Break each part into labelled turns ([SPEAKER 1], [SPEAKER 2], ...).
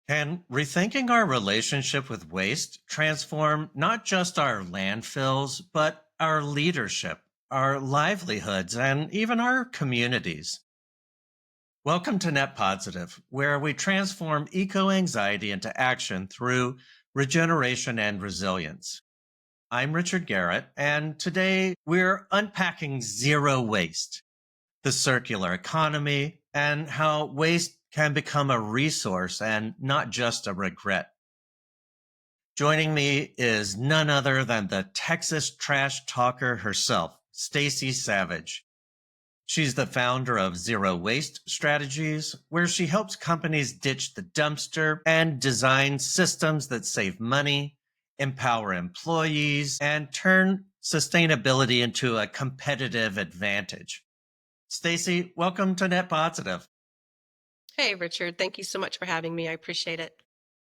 [SPEAKER 1] Can rethinking our relationship with waste transform not just our landfills, but our leadership, our livelihoods, and even our communities? Welcome to Net Positive, where we transform eco anxiety into action through regeneration and resilience. I'm Richard Garrett, and today we're unpacking zero waste, the circular economy, and how waste can become a resource and not just a regret. Joining me is none other than the Texas trash talker herself, Stacey Savage. She's the founder of Zero Waste Strategies, where she helps companies ditch the dumpster and design systems that save money, empower employees, and turn sustainability into a competitive advantage. Stacey, welcome to Net Positive.
[SPEAKER 2] Hey, Richard. Thank you so much for having me. I appreciate it.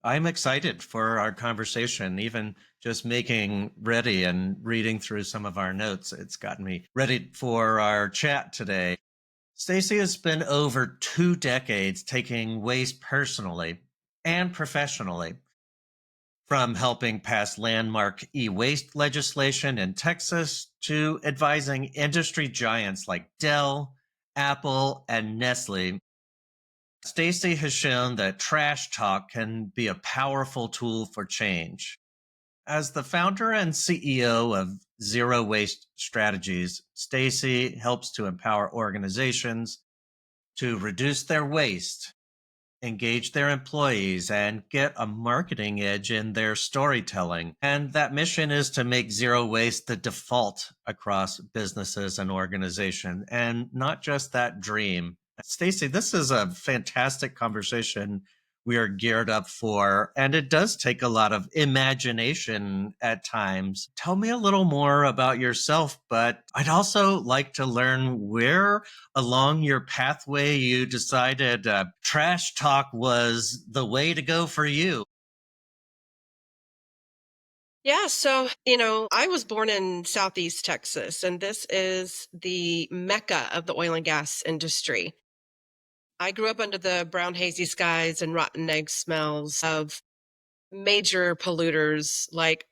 [SPEAKER 1] I'm excited for our conversation, even just making ready and reading through some of our notes. It's gotten me ready for our chat today. Stacey has spent over 2 decades taking waste personally and professionally, from helping pass landmark e-waste legislation in Texas to advising industry giants like Dell, Apple, and Nestle. Stacy has shown that trash talk can be a powerful tool for change. As the founder and CEO of Zero Waste Strategies, Stacy helps to empower organizations to reduce their waste, engage their employees, and get a marketing edge in their storytelling. And that mission is to make zero waste the default across businesses and organizations, and not just that dream. Stacey, this is a fantastic conversation we are geared up for, and it does take a lot of imagination at times. Tell me a little more about yourself, but I'd also like to learn where along your pathway you decided trash talk was the way to go for you.
[SPEAKER 2] Yeah, I was born in Southeast Texas, and this is the mecca of the oil and gas industry. I grew up under the brown, hazy skies and rotten egg smells of major polluters like,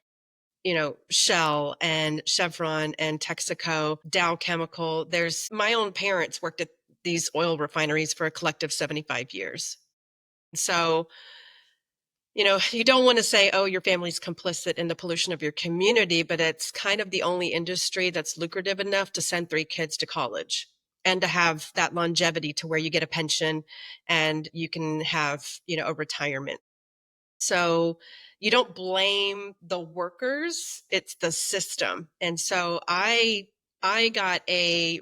[SPEAKER 2] Shell and Chevron and Texaco, Dow Chemical. My own parents worked at these oil refineries for a collective 75 years. So, you don't want to say, oh, your family's complicit in the pollution of your community, but it's kind of the only industry that's lucrative enough to send 3 kids to college and to have that longevity to where you get a pension and you can have, a retirement. So you don't blame the workers, it's the system. And so I got a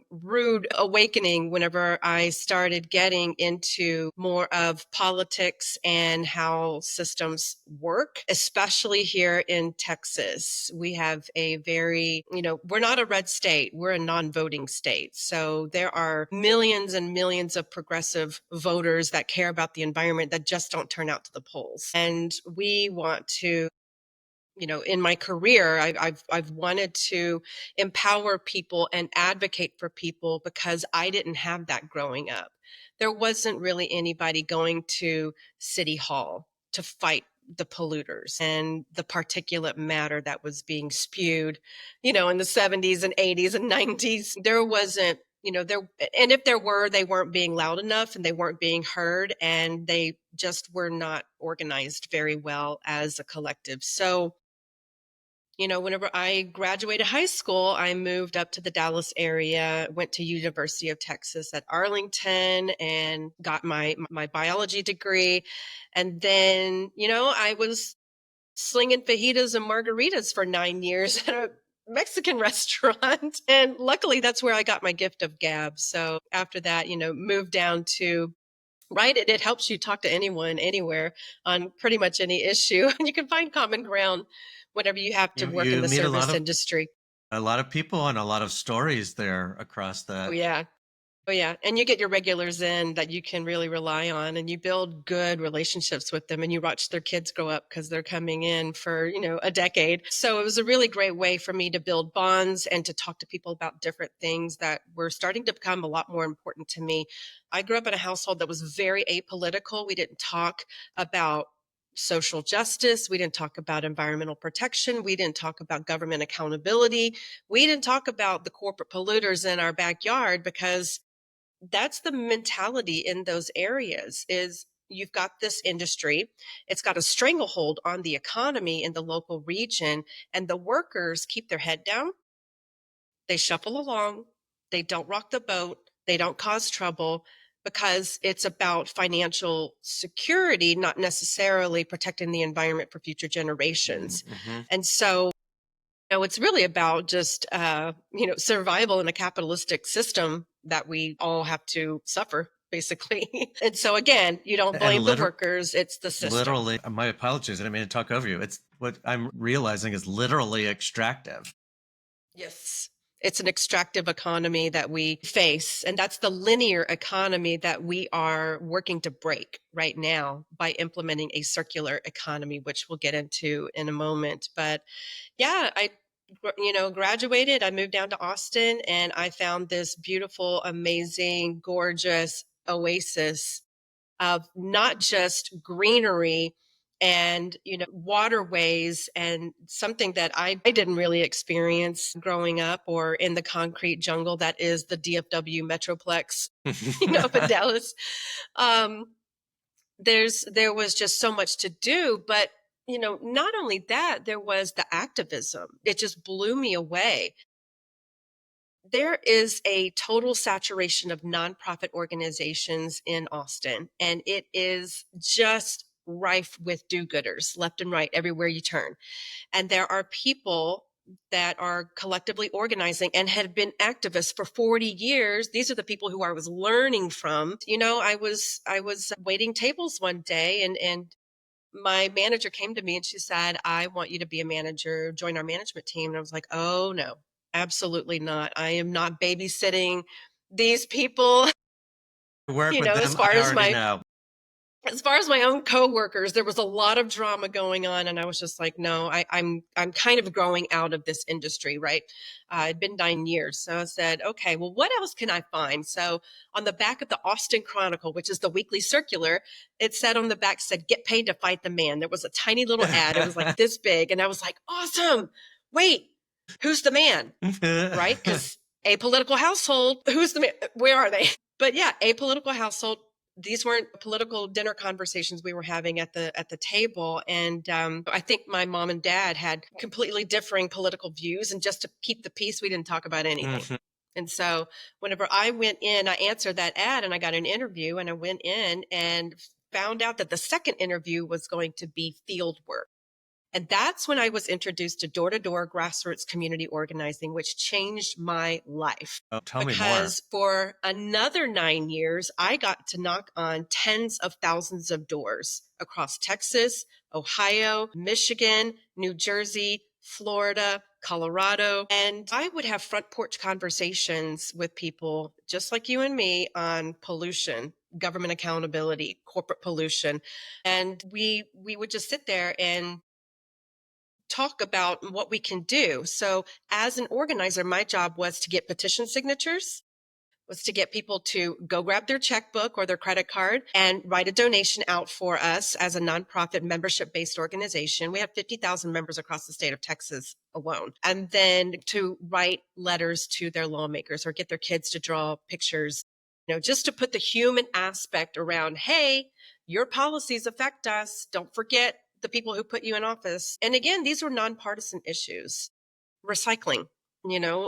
[SPEAKER 2] rude awakening whenever I started getting into more of politics and how systems work, especially here in Texas. We have a very, we're not a red state, we're a non voting state. So there are millions and millions of progressive voters that care about the environment that just don't turn out to the polls. And we want to, in my career, I've wanted to empower people and advocate for people because I didn't have that growing up. There wasn't really anybody going to City Hall to fight the polluters and the particulate matter that was being spewed, in the 70s and 80s and 90s. There wasn't, and if there were, they weren't being loud enough and they weren't being heard and they just were not organized very well as a collective. So, whenever I graduated high school, I moved up to the Dallas area, went to University of Texas at Arlington and got my biology degree. And then, I was slinging fajitas and margaritas for 9 years at a Mexican restaurant. And luckily that's where I got my gift of gab. So after that, moved down to right. It helps you talk to anyone, anywhere on pretty much any issue. And you can find common ground whenever you have to work in
[SPEAKER 1] You
[SPEAKER 2] the
[SPEAKER 1] meet
[SPEAKER 2] service industry.
[SPEAKER 1] a lot of people and a lot of stories there across
[SPEAKER 2] Oh,
[SPEAKER 1] that.
[SPEAKER 2] yeah. Oh, yeah, and you get your regulars in that you can really rely on, and you build good relationships with them, and you watch their kids grow up because 'cause they're coming in for, a decade. So it was a really great way for me to build bonds and to talk to people about different things that were starting to become a lot more important to me. I grew up in a household that was very apolitical. We didn't talk about social justice. We didn't talk about environmental protection. We didn't talk about government accountability. We didn't talk about the corporate polluters in our backyard because that's the mentality in those areas is you've got this industry, it's got a stranglehold on the economy in the local region, and the workers keep their head down, they shuffle along, they don't rock the boat, they don't cause trouble because it's about financial security, not necessarily protecting the environment for future generations.
[SPEAKER 1] Mm-hmm.
[SPEAKER 2] And so it's really about just, survival in a capitalistic system that we all have to suffer, basically. And so, again, you don't
[SPEAKER 1] And
[SPEAKER 2] blame the workers, it's the system.
[SPEAKER 1] literally, my apologies, I didn't mean to talk over you. It's what I'm realizing is literally extractive.
[SPEAKER 2] Yes. It's an extractive economy that we face. And that's the linear economy that we are working to break right now by implementing a circular economy, which we'll get into in a moment. But yeah, graduated. I moved down to Austin and I found this beautiful, amazing, gorgeous oasis of not just greenery and waterways and something that I didn't really experience growing up or in the concrete jungle that is the DFW metroplex up in Dallas. um there was just so much to do, but not only that, there was the activism. It just blew me away. There is a total saturation of nonprofit organizations in Austin, and it is just rife with do-gooders left and right everywhere you turn. And there are people that are collectively organizing and had been activists for 40 years. These are the people who I was learning from. I was waiting tables one day, and my manager came to me and she said, "I want you to be a manager, join our management team." And I was like, "Oh no, absolutely not. I am not babysitting these people."
[SPEAKER 1] Work
[SPEAKER 2] you
[SPEAKER 1] with
[SPEAKER 2] know, as
[SPEAKER 1] them,
[SPEAKER 2] far
[SPEAKER 1] I
[SPEAKER 2] as
[SPEAKER 1] already
[SPEAKER 2] my
[SPEAKER 1] know.
[SPEAKER 2] as far as my own coworkers, there was a lot of drama going on, and I was just like, "No, I'm kind of growing out of this industry." Right? It'd been 9 years, so I said, "Okay, well, what else can I find?" So on the back of the Austin Chronicle, which is the weekly circular, it said on the back said, "Get paid to fight the man." There was a tiny little ad. It was like this big, and I was like, "Awesome! Wait, who's the man?" Right? Because apolitical household, who's the man? Where are they? But yeah, apolitical household. These weren't political dinner conversations we were having at the table, and I think my mom and dad had completely differing political views, and just to keep the peace, we didn't talk about anything.
[SPEAKER 1] Mhm.
[SPEAKER 2] And so, whenever I went in, I answered that ad, and I got an interview, and I went in and found out that the second interview was going to be field work. And that's when I was introduced to door grassroots community organizing, which changed my life.
[SPEAKER 1] Oh, tell me more.
[SPEAKER 2] Because for another 9 years, I got to knock on tens of thousands of doors across Texas, Ohio, Michigan, New Jersey, Florida, Colorado. And I would have front porch conversations with people just like you and me on pollution, government accountability, corporate pollution. And we would just sit there and talk about what we can do. So, as an organizer, my job was to get petition signatures, was to get people to go grab their checkbook or their credit card and write a donation out for us as a nonprofit membership based organization. We have 50,000 members across the state of Texas alone. And then to write letters to their lawmakers or get their kids to draw pictures, just to put the human aspect around, hey, your policies affect us. Don't forget the people who put you in office. And again, these were nonpartisan issues. Recycling,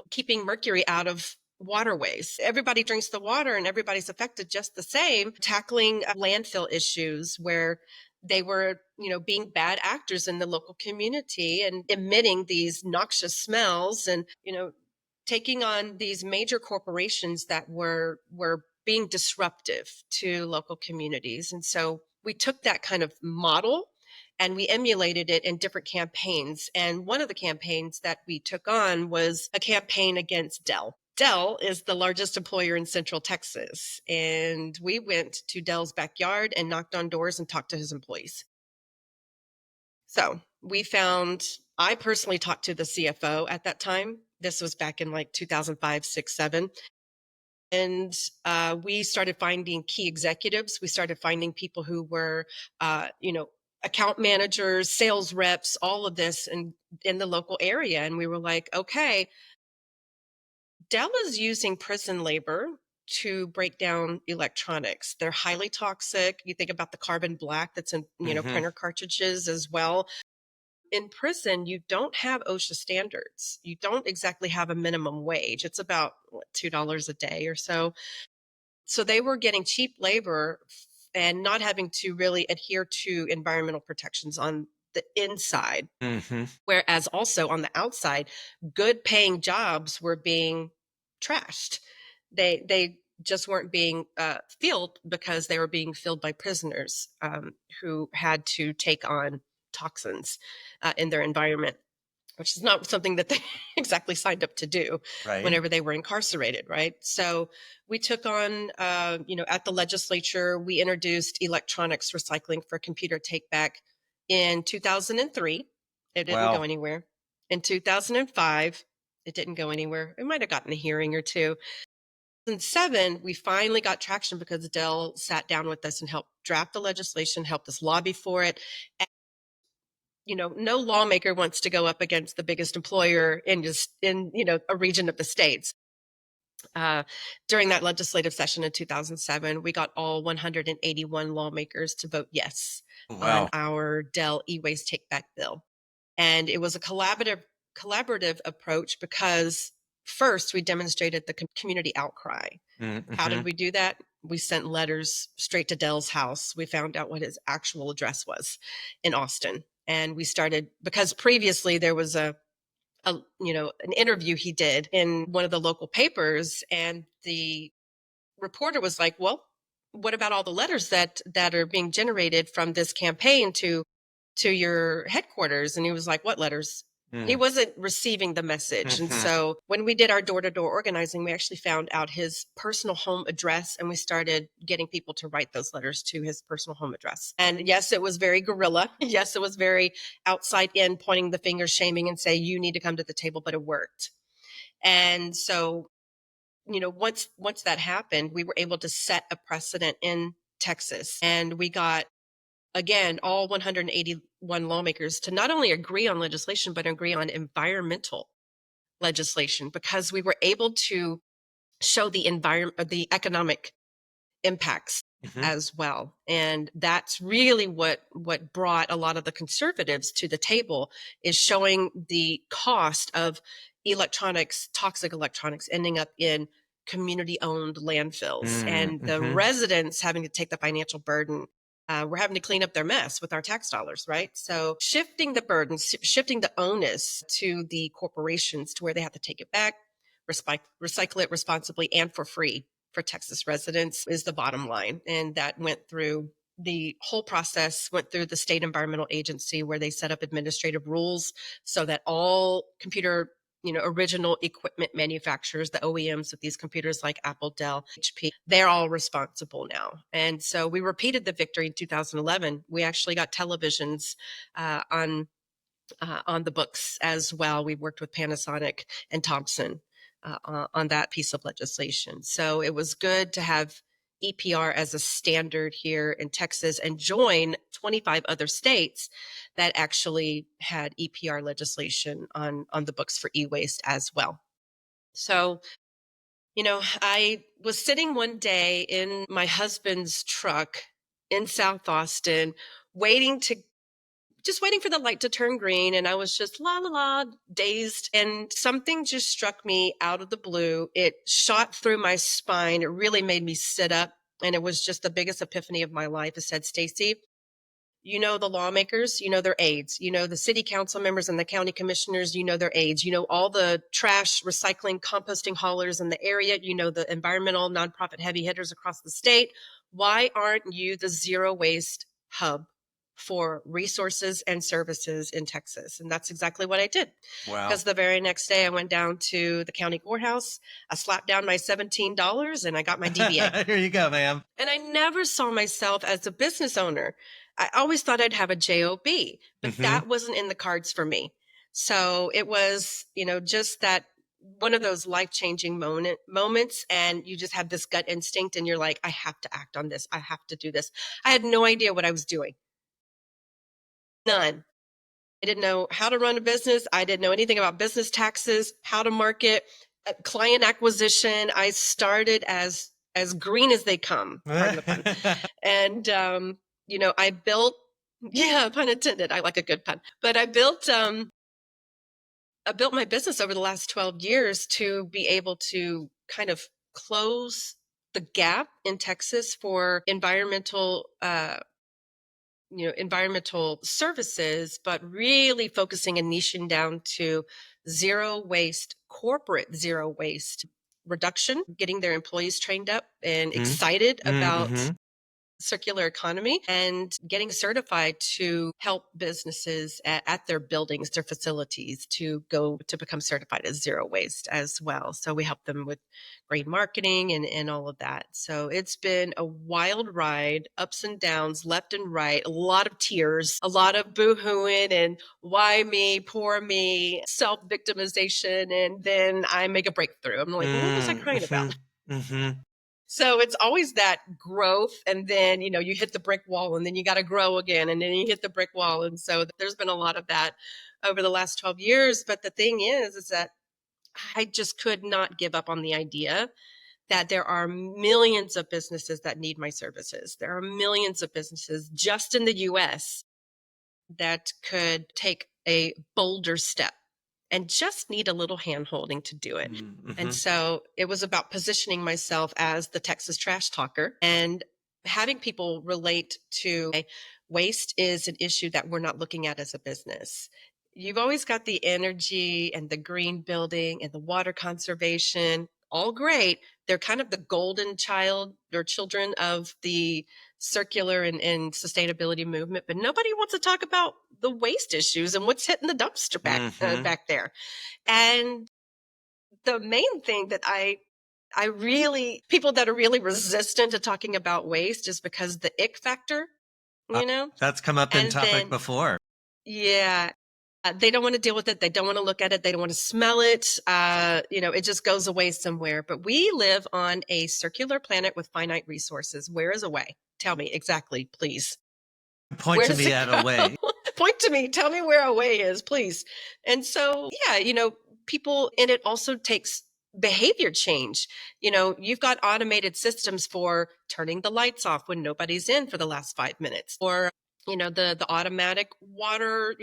[SPEAKER 2] keeping mercury out of waterways. Everybody drinks the water and everybody's affected just the same. Tackling landfill issues where they were, being bad actors in the local community and emitting these noxious smells and, taking on these major corporations that were being disruptive to local communities. And so we took that kind of model and we emulated it in different campaigns. And one of the campaigns that we took on was a campaign against Dell. Dell is the largest employer in Central Texas. And we went to Dell's backyard and knocked on doors and talked to his employees. So we found, I personally talked to the CFO at that time. This was back in like 2005, 6, 7. And we started finding key executives. We started finding people who were, account managers, sales reps, all of this in the local area. And we were like, okay, Dell is using prison labor to break down electronics. They're highly toxic. You think about the carbon black that's in,
[SPEAKER 1] Hmm.
[SPEAKER 2] printer cartridges as well. In prison, you don't have OSHA standards. You don't exactly have a minimum wage. It's about $2 a day or so. So they were getting cheap labor and not having to really adhere to environmental protections on the inside.
[SPEAKER 1] Hmm.
[SPEAKER 2] Whereas also on the outside, good paying jobs were being trashed. They just weren't being filled because they were being filled by prisoners who had to take on toxins in their environment, which is not something that they exactly signed up to do
[SPEAKER 1] Right.
[SPEAKER 2] whenever they were incarcerated, right? So we took on, at the legislature, we introduced electronics recycling for computer take back in 2003. It didn't go
[SPEAKER 1] Wow.
[SPEAKER 2] anywhere. In 2005, it didn't go anywhere. It might have gotten a hearing or two. In 2007, we finally got traction because Dell sat down with us and helped draft the legislation, helped us lobby for it. No lawmaker wants to go up against the biggest employer in just in a region of the states. uh, During that legislative session in 2007, we got all 181 lawmakers to vote yes on
[SPEAKER 1] Wow.
[SPEAKER 2] our Dell e-waste take back bill. And it was a collaborative approach because first we demonstrated the community outcry. How did
[SPEAKER 1] Hmm.
[SPEAKER 2] we do that? We sent letters straight to Dell's house. We found out what his actual address was in Austin. And we started, because previously there was an interview he did in one of the local papers, and the reporter was like, well, what about all the letters that are being generated from this campaign to your headquarters? And he was like, what letters? He wasn't receiving the message. And
[SPEAKER 1] Hmm.
[SPEAKER 2] so when we did our door-to-door organizing, we actually found out his personal home address, and we started getting people to write those letters to his personal home address. And yes, it was very guerrilla. Yes, it was very outside in, pointing the finger, shaming, and say, you need to come to the table, but it worked. And so, once that happened, we were able to set a precedent in Texas, and we got, again, all 181 lawmakers to not only agree on legislation, but agree on environmental legislation, because we were able to show the economic impacts
[SPEAKER 1] Hmm.
[SPEAKER 2] as well. And that's really what brought a lot of the conservatives to the table, is showing the cost of electronics, toxic electronics, ending up in community owned landfills, and the
[SPEAKER 1] Hmm.
[SPEAKER 2] residents having to take the financial burden. We're having to clean up their mess with our tax dollars, right? So shifting the burden, shifting the onus to the corporations to where they have to take it back, recycle it responsibly and for free for Texas residents is the bottom line. And that went through the whole process, went through the state environmental agency, where they set up administrative rules so that all computer, original equipment manufacturers, the OEMs of these computers like Apple, Dell, HP, they're all responsible now. And so we repeated the victory in 2011. We actually got televisions on the books as well. We worked with Panasonic and Thompson on that piece of legislation. So it was good to have EPR as a standard here in Texas and join 25 other states that actually had EPR legislation on the books for e-waste as well. So, I was sitting one day in my husband's truck in South Austin, waiting to just waiting for the light to turn green. And I was just la la la, dazed. And something just struck me out of the blue. It shot through my spine. It really made me sit up. And it was just the biggest epiphany of my life. It said, Stacy, the lawmakers, their aides, the city council members and the county commissioners, their aides, all the trash, recycling, composting haulers in the area, the environmental nonprofit heavy hitters across the state. Why aren't you the zero waste hub for resources and services in Texas. And that's exactly what I did.
[SPEAKER 1] Wow.
[SPEAKER 2] Because the very next day I went down to the county courthouse, I slapped down my $17 and I got my DBA.
[SPEAKER 1] Here you go, ma'am.
[SPEAKER 2] And I never saw myself as a business owner. I always thought I'd have a job, but
[SPEAKER 1] Mm-hmm.
[SPEAKER 2] that wasn't in the cards for me. So it was, just that one of those life-changing moments, and you just have this gut instinct and you're like, I have to act on this. I have to do this. I had no idea what I was doing. None. I didn't know how to run a business. I didn't know anything about business taxes, how to market, client acquisition. I started as green as they come, pardon the pun. And I built, yeah, pun intended. I like a good pun. But I built my business over the last 12 years to be able to kind of close the gap in Texas for environmental services, but really focusing and niching down to corporate zero waste reduction, getting their employees trained up and excited about
[SPEAKER 1] Mm-hmm.
[SPEAKER 2] circular economy, and getting certified to help businesses at their buildings, their facilities, to become certified as zero waste as well. So we help them with green marketing and all of that. So it's been a wild ride, ups and downs, left and right, a lot of tears, a lot of boohooing and why me, poor me, self-victimization. And then I make a breakthrough. I'm like, well, what was I crying
[SPEAKER 1] Mm-hmm.
[SPEAKER 2] about?
[SPEAKER 1] Mm-hmm.
[SPEAKER 2] So it's always that growth. And then, you hit the brick wall and then you got to grow again. And then you hit the brick wall. And so there's been a lot of that over the last 12 years. But the thing is that I just could not give up on the idea that there are millions of businesses that need my services. There are millions of businesses just in the US that could take a bolder step and just need a little hand holding to do it. And
[SPEAKER 1] Mm-hmm.
[SPEAKER 2] so it was about positioning myself as the Texas trash talker and having people relate to waste is an issue that we're not looking at as a business. You've always got the energy and the green building and the water conservation, all great. They're kind of the golden child or children of the circular and sustainability movement, but nobody wants to talk about the waste issues and what's hitting the dumpster
[SPEAKER 1] Mm-hmm.
[SPEAKER 2] back there. And the main thing that I really people that are really resistant to talking about waste is because the ick factor,
[SPEAKER 1] Uh,
[SPEAKER 2] you know?
[SPEAKER 1] that's come up in
[SPEAKER 2] And
[SPEAKER 1] topic
[SPEAKER 2] then
[SPEAKER 1] before.
[SPEAKER 2] yeah, they don't want to deal with it. They don't want to look at it. They don't want to smell it. It just goes away somewhere. But we live on a circular planet with finite resources. Where is away? Tell me exactly, please.
[SPEAKER 1] Point
[SPEAKER 2] Where
[SPEAKER 1] to
[SPEAKER 2] does
[SPEAKER 1] me
[SPEAKER 2] it
[SPEAKER 1] at a
[SPEAKER 2] go?
[SPEAKER 1] way.
[SPEAKER 2] Point to me. Tell me where away is, please. And so, yeah, people, and it also takes behavior change. You've got automated systems for turning the lights off when nobody's in for the last 5 minutes, or the automatic water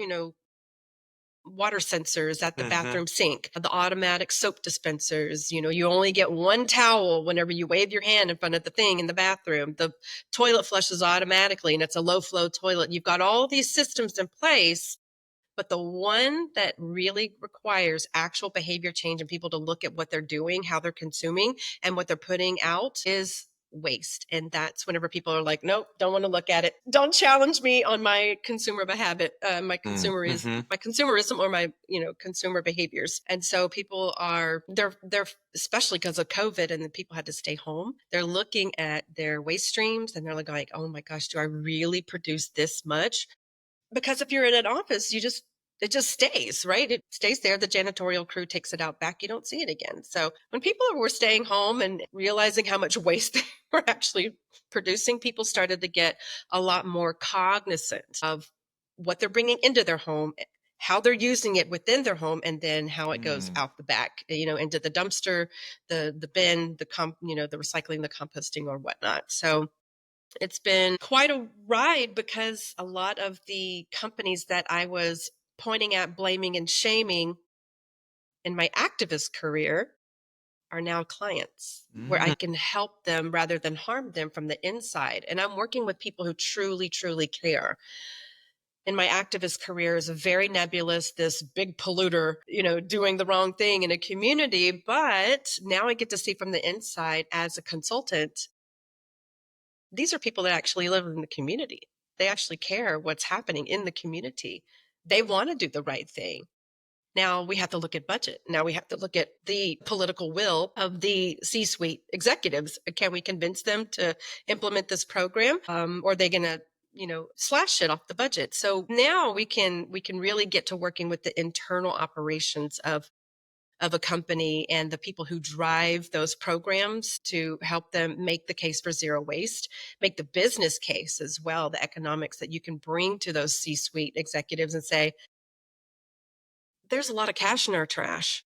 [SPEAKER 2] sensors at the
[SPEAKER 1] Mm-hmm.
[SPEAKER 2] bathroom sink, the automatic soap dispensers. You only get one towel whenever you wave your hand in front of the thing in the bathroom. The toilet flushes automatically and it's a low flow toilet. You've got all these systems in place, but the one that really requires actual behavior change and people to look at what they're doing, how they're consuming, and what they're putting out is waste. And that's whenever people are like, nope, don't want to look at it. Don't challenge me on my consumer habit,
[SPEAKER 1] Mm-hmm.
[SPEAKER 2] my consumerism or my, consumer behaviors. And so people they're especially because of COVID and the people had to stay home, they're looking at their waste streams and they're like, oh my gosh, do I really produce this much? Because if you're in an office, it just stays, right? It stays there. The janitorial crew takes it out back. You don't see it again. So when people were staying home and realizing how much waste they were actually producing, people started to get a lot more cognizant of what they're bringing into their home, how they're using it within their home, and then how it goes
[SPEAKER 1] Mm.
[SPEAKER 2] out the back, into the dumpster, the bin, the recycling, the composting or whatnot. So it's been quite a ride because a lot of the companies that I was pointing at, blaming, and shaming in my activist career are now clients where I
[SPEAKER 1] Mm.
[SPEAKER 2] can help them rather than harm them from the inside. And I'm working with people who truly, truly care. In my activist career is very nebulous, this big polluter, doing the wrong thing in a community. But now I get to see from the inside as a consultant, these are people that actually live in the community. They actually care what's happening in the community. They want to do the right thing. Now we have to look at budget. Now we have to look at the political will of the C-suite executives. Can we convince them to implement this program? Or are they going to, slash it off the budget? So now we can really get to working with the internal operations of a company and the people who drive those programs to help them make the case for zero waste, make the business case as well, the economics that you can bring to those C-suite executives and say, there's a lot of cash in our trash.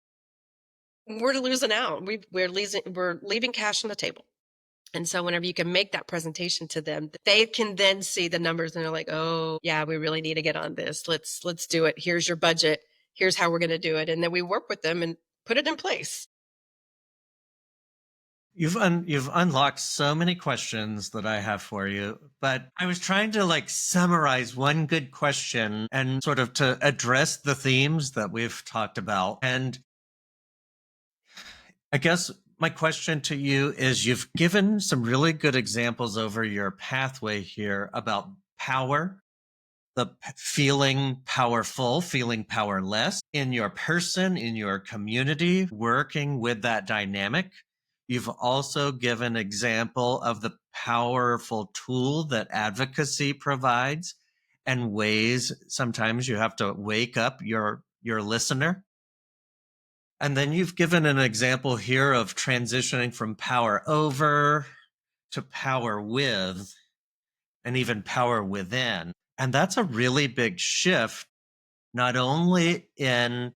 [SPEAKER 2] We're losing out. We're leaving cash on the table. And so whenever you can make that presentation to them, they can then see the numbers and they're like, "Oh, yeah, we really need to get on this. Let's do it. Here's your budget. Here's how we're going to do it." And then we work with them and put it in place.
[SPEAKER 1] You've unlocked so many questions that I have for you, but I was trying to like summarize one good question and sort of to address the themes that we've talked about. And I guess my question to you is you've given some really good examples over your pathway here about power, feeling powerful, feeling powerless in your person, in your community, working with that dynamic. You've also given example of the powerful tool that advocacy provides and ways sometimes you have to wake up your listener. And then you've given an example here of transitioning from power over to power with and even power within. And that's a really big shift, not only in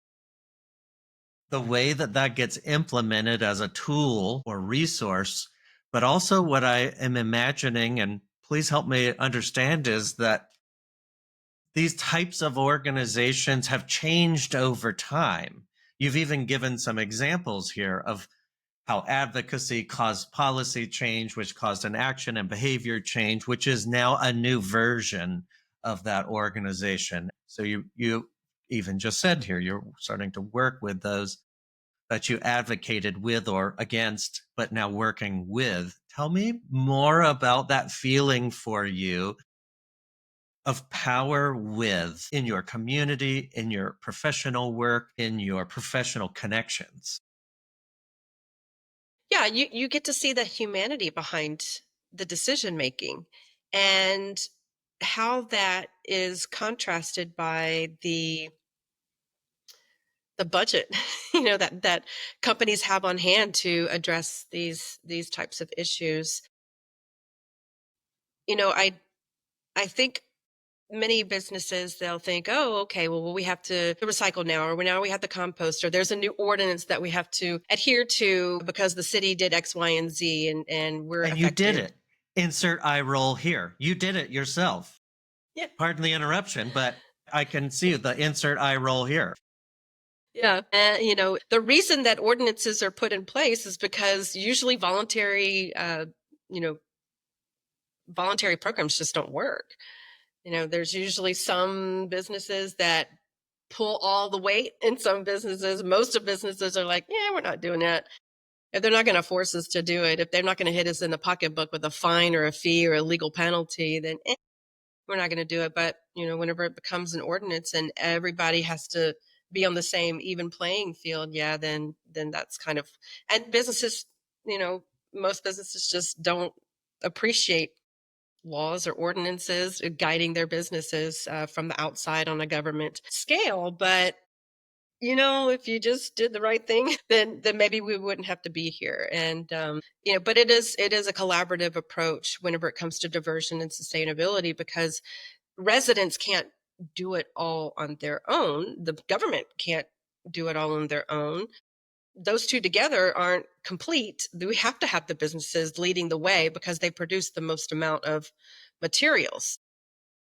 [SPEAKER 1] the way that that gets implemented as a tool or resource, but also what I am imagining, and please help me understand, is that these types of organizations have changed over time. You've even given some examples here of how advocacy caused policy change, which caused an action and behavior change, which is now a new version of that organization. So you even just said here, you're starting to work with those that you advocated with or against, but now working with. Tell me more about that feeling for you of power with in your community, in your professional work, in your professional connections.
[SPEAKER 2] Yeah, you get to see the humanity behind the decision making and how that is contrasted by the budget that companies have on hand to address these types of issues. I think many businesses, they'll think, oh, okay, well, we have to recycle now, or now we have to compost, or there's a new ordinance that we have to adhere to because the city did X, Y, and Z, and we're
[SPEAKER 1] And you did
[SPEAKER 2] affected.
[SPEAKER 1] it. Insert eye roll here. You did it yourself.
[SPEAKER 2] Yeah.
[SPEAKER 1] Pardon the interruption, but I can see the insert eye roll here.
[SPEAKER 2] Yeah. And, the reason that ordinances are put in place is because usually you know, voluntary programs just don't work. There's usually some businesses that pull all the weight, and some businesses, most of businesses are like, yeah, we're not doing that. If they're not going to force us to do it, if they're not going to hit us in the pocketbook with a fine or a fee or a legal penalty, then we're not going to do it. But, whenever it becomes an ordinance and everybody has to be on the same even playing field, yeah, then that's kind of, and businesses, you know, most businesses just don't appreciate laws or ordinances guiding their businesses from the outside on a government scale. But if you just did the right thing, then maybe we wouldn't have to be here. And but it is a collaborative approach whenever it comes to diversion and sustainability, because residents can't do it all on their own. The government can't do it all on their own. Those two together aren't complete. We have to have the businesses leading the way because they produce the most amount of materials.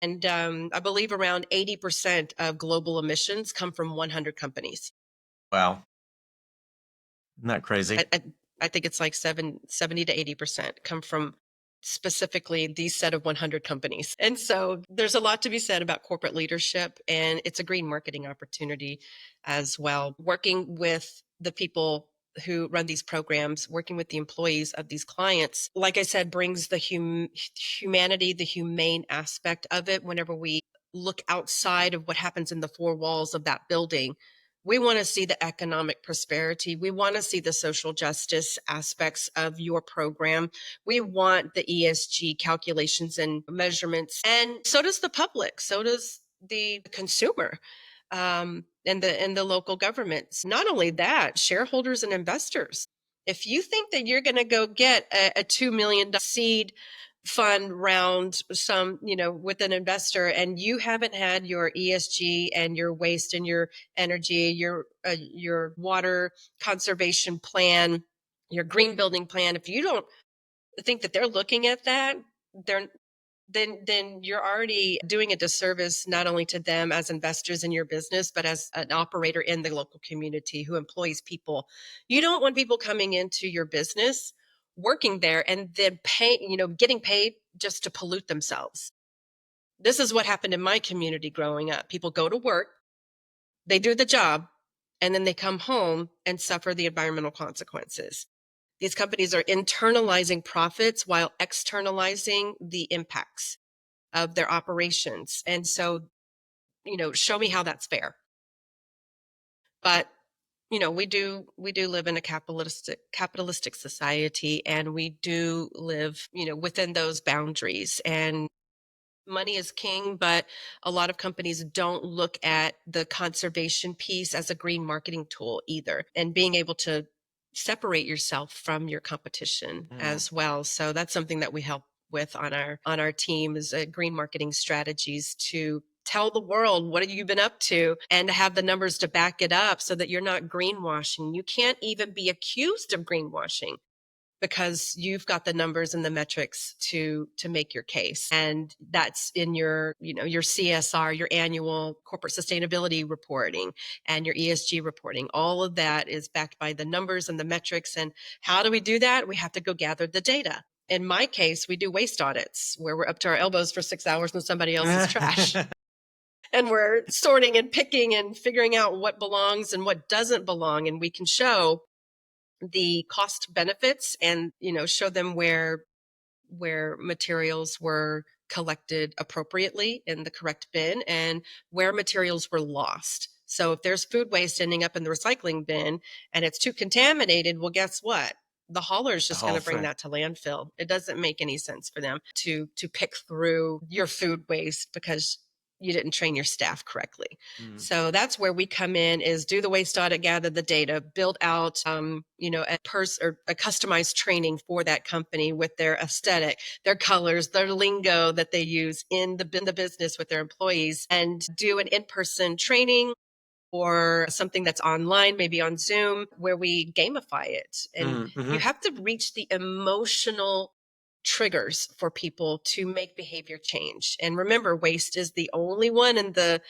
[SPEAKER 2] And I believe around 80% of global emissions come from 100 companies.
[SPEAKER 1] Wow. Isn't that crazy?
[SPEAKER 2] I think it's like 70 to 80% come from specifically these set of 100 companies. And so there's a lot to be said about corporate leadership, and it's a green marketing opportunity as well. Working with the people who run these programs, working with the employees of these clients, like I said, brings the humanity, the humane aspect of it. Whenever we look outside of what happens in the four walls of that building, we want to see the economic prosperity. We want to see the social justice aspects of your program. We want the ESG calculations and measurements. And so does the public. So does the consumer, and the local governments. Not only that, shareholders and investors. If you think that you're going to go get a $2 million seed fund round with an investor, and you haven't had your ESG and your waste and your energy, your water conservation plan, your green building plan, if you don't think that they're looking at that, they're then you're already doing a disservice not only to them as investors in your business, but as an operator in the local community who employs people. You don't want people coming into your business, working there, and then getting paid just to pollute themselves. This is what happened in my community growing up. People go to work, they do the job, and then they come home and suffer the environmental consequences. These companies are internalizing profits while externalizing the impacts of their operations. And so, show me how that's fair. But, we do live in a capitalistic society, and we do live, within those boundaries. And money is king, but a lot of companies don't look at the conservation piece as a green marketing tool either, and being able to separate yourself from your competition as well. So that's something that we help with on our team, is green marketing strategies to tell the world what have you been up to, and to have the numbers to back it up so that you're not greenwashing. You can't even be accused of greenwashing because you've got the numbers and the metrics to make your case. And that's in your CSR, your annual corporate sustainability reporting, and your ESG reporting. All of that is backed by the numbers and the metrics. And how do we do that? We have to go gather the data. In my case, we do waste audits where we're up to our elbows for 6 hours in somebody else's trash. And we're sorting and picking and figuring out what belongs and what doesn't belong. And we can show the cost benefits, and show them where materials were collected appropriately in the correct bin, and where materials were lost. So if there's food waste ending up in the recycling bin and it's too contaminated, well, guess what? The hauler is just going to bring that to landfill. It doesn't make any sense for them to pick through your food waste because you didn't train your staff correctly. So that's where we come in, is do the waste audit, gather the data, build out, a customized training for that company with their aesthetic, their colors, their lingo that they use in the business with their employees, and do an in-person training or something that's online, maybe on Zoom, where we gamify it. And you have to reach the emotional triggers for people to make behavior change. And remember, waste is the only one in the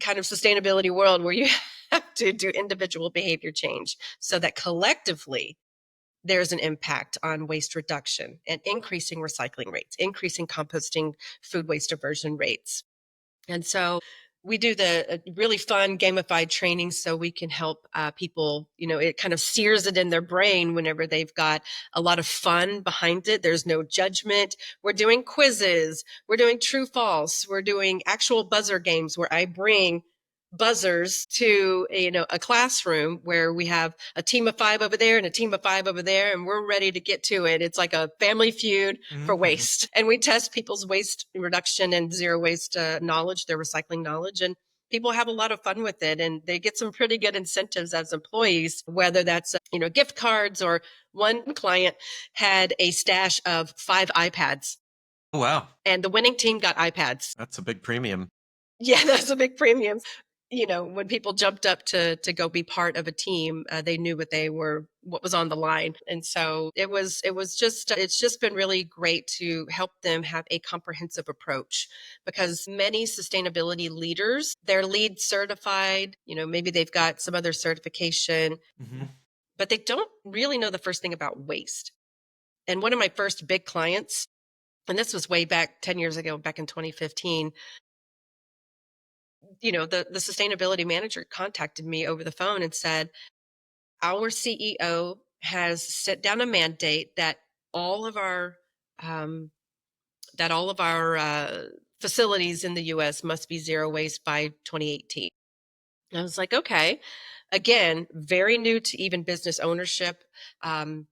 [SPEAKER 2] kind of sustainability world where you have to do individual behavior change so that collectively there's an impact on waste reduction and increasing recycling rates, increasing composting, food waste diversion rates. And so we do the really fun gamified training so we can help people, it kind of sears it in their brain whenever they've got a lot of fun behind it. There's no judgment. We're doing quizzes. We're doing true false. We're doing actual buzzer games where I bring buzzers to a classroom where we have a team of 5 over there and a team of 5 over there, and we're ready to get to it. It's like a family feud for waste. And we test people's waste reduction and zero waste knowledge, their recycling knowledge, and people have a lot of fun with it, and they get some pretty good incentives as employees, whether that's gift cards, or one client had a stash of 5 iPads.
[SPEAKER 1] Wow.
[SPEAKER 2] And the winning team got iPads.
[SPEAKER 1] That's a big premium.
[SPEAKER 2] Yeah, that's a big premium. When people jumped up to go be part of a team, they knew what was on the line. And so it's just been really great to help them have a comprehensive approach, because many sustainability leaders, they're LEED certified, maybe they've got some other certification, but they don't really know the first thing about waste. And one of my first big clients, and this was way back 10 years ago, back in 2015, the sustainability manager contacted me over the phone and said, our CEO has set down a mandate that all of our um, facilities in the U.S. must be zero waste by 2018. And I was like, okay. Again, very new to even business ownership. And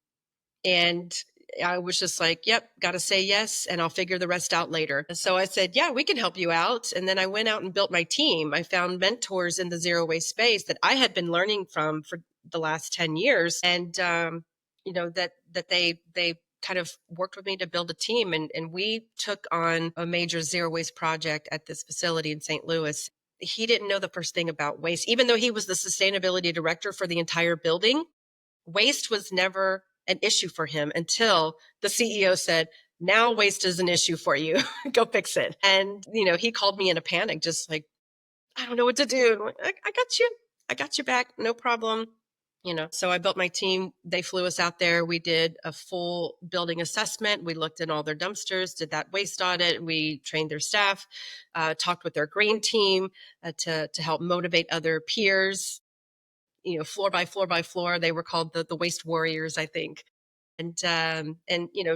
[SPEAKER 2] I was just like, yep, got to say yes, and I'll figure the rest out later. And so I said, yeah, we can help you out. And then I went out and built my team. I found mentors in the zero waste space that I had been learning from for the last 10 years. And, that they kind of worked with me to build a team. And we took on a major zero waste project at this facility in St. Louis. He didn't know the first thing about waste, even though he was the sustainability director for the entire building. Waste was never an issue for him until the CEO said, now waste is an issue for you. Go fix it. And, he called me in a panic, just like, I don't know what to do. I'm like, I got you. I got your back. No problem. So I built my team. They flew us out there. We did a full building assessment. We looked in all their dumpsters, did that waste audit. We trained their staff, talked with their green team to help motivate other peers. Floor by floor by floor. They were called the waste warriors, I think. And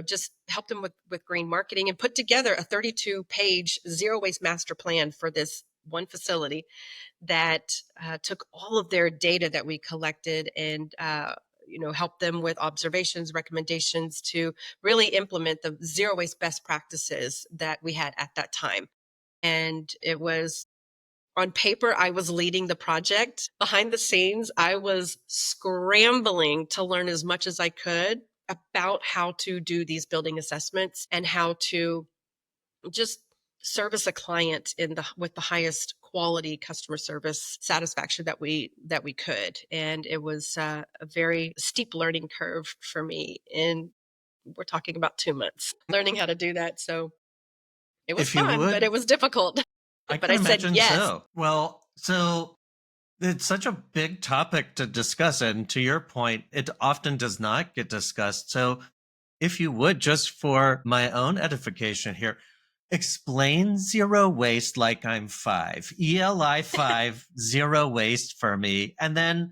[SPEAKER 2] just helped them with green marketing and put together a 32-page zero waste master plan for this one facility that took all of their data that we collected and helped them with observations, recommendations to really implement the zero waste best practices that we had at that time. And it was, on paper, I was leading the project. Behind the scenes, I was scrambling to learn as much as I could about how to do these building assessments and how to just service a client with the highest quality customer service satisfaction that we could. And it was a very steep learning curve for me. And we're talking about 2 months learning how to do that. So it was
[SPEAKER 1] If you
[SPEAKER 2] fun, but
[SPEAKER 1] would,
[SPEAKER 2] it was difficult.
[SPEAKER 1] I
[SPEAKER 2] But
[SPEAKER 1] can
[SPEAKER 2] I said
[SPEAKER 1] imagine
[SPEAKER 2] yes.
[SPEAKER 1] so. Well, so it's such a big topic to discuss. And to your point, it often does not get discussed. So if you would, just for my own edification here, explain zero waste like I'm five. ELI 5, zero waste for me. And then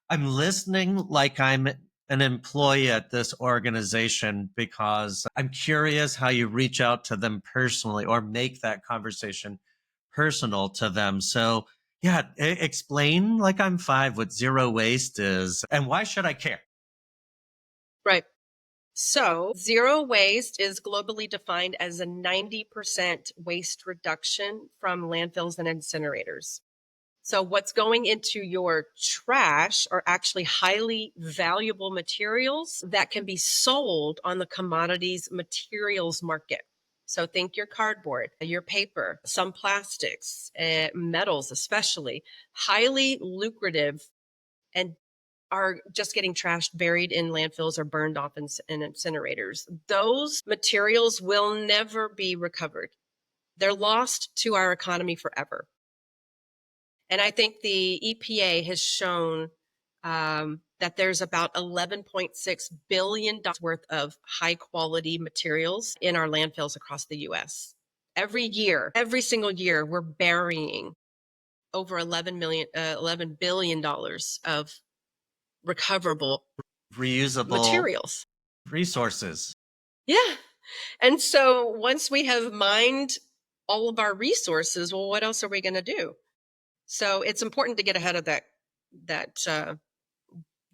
[SPEAKER 1] I'm listening like I'm an employee at this organization because I'm curious how you reach out to them personally or make that conversation personal to them. So yeah, explain like I'm five what zero waste is and why should I care?
[SPEAKER 2] Right. So, zero waste is globally defined as a 90% waste reduction from landfills and incinerators. So, what's going into your trash are actually highly valuable materials that can be sold on the commodities materials market. So, think your cardboard, your paper, some plastics, metals, especially, highly lucrative and are just getting trashed, buried in landfills, or burned off in incinerators. Those materials will never be recovered. They're lost to our economy forever. And I think the EPA has shown that there's about $11.6 billion worth of high quality materials in our landfills across the US. Every year, every single year, we're burying over $11 billion of recoverable
[SPEAKER 1] Reusable
[SPEAKER 2] materials.
[SPEAKER 1] resources.
[SPEAKER 2] Yeah. And so once we have mined all of our resources, well, what else are we going to do? So it's important to get ahead of that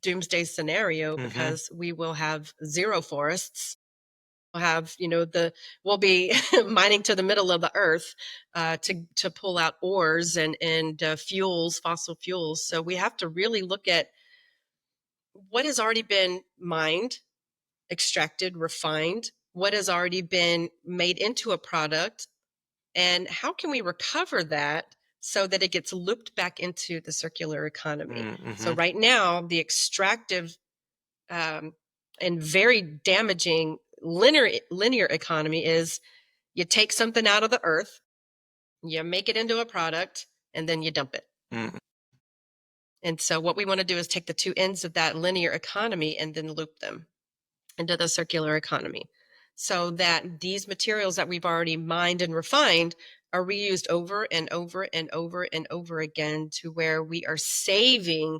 [SPEAKER 2] doomsday scenario
[SPEAKER 1] Mm-hmm.
[SPEAKER 2] because we will have zero forests. We'll have, we'll be mining to the middle of the earth to pull out ores and fuels, fossil fuels. So we have to really look at what has already been mined, extracted, refined, what has already been made into a product, and how can we recover that so that it gets looped back into the circular economy. So
[SPEAKER 1] Mm-hmm.
[SPEAKER 2] right now, the extractive and very damaging linear economy is you take something out of the earth, you make it into a product, and then you dump it.
[SPEAKER 1] Mm-hmm.
[SPEAKER 2] And so what we want to do is take the two ends of that linear economy and then loop them into the circular economy so that these materials that we've already mined and refined are reused over and over and over and over again to where we are saving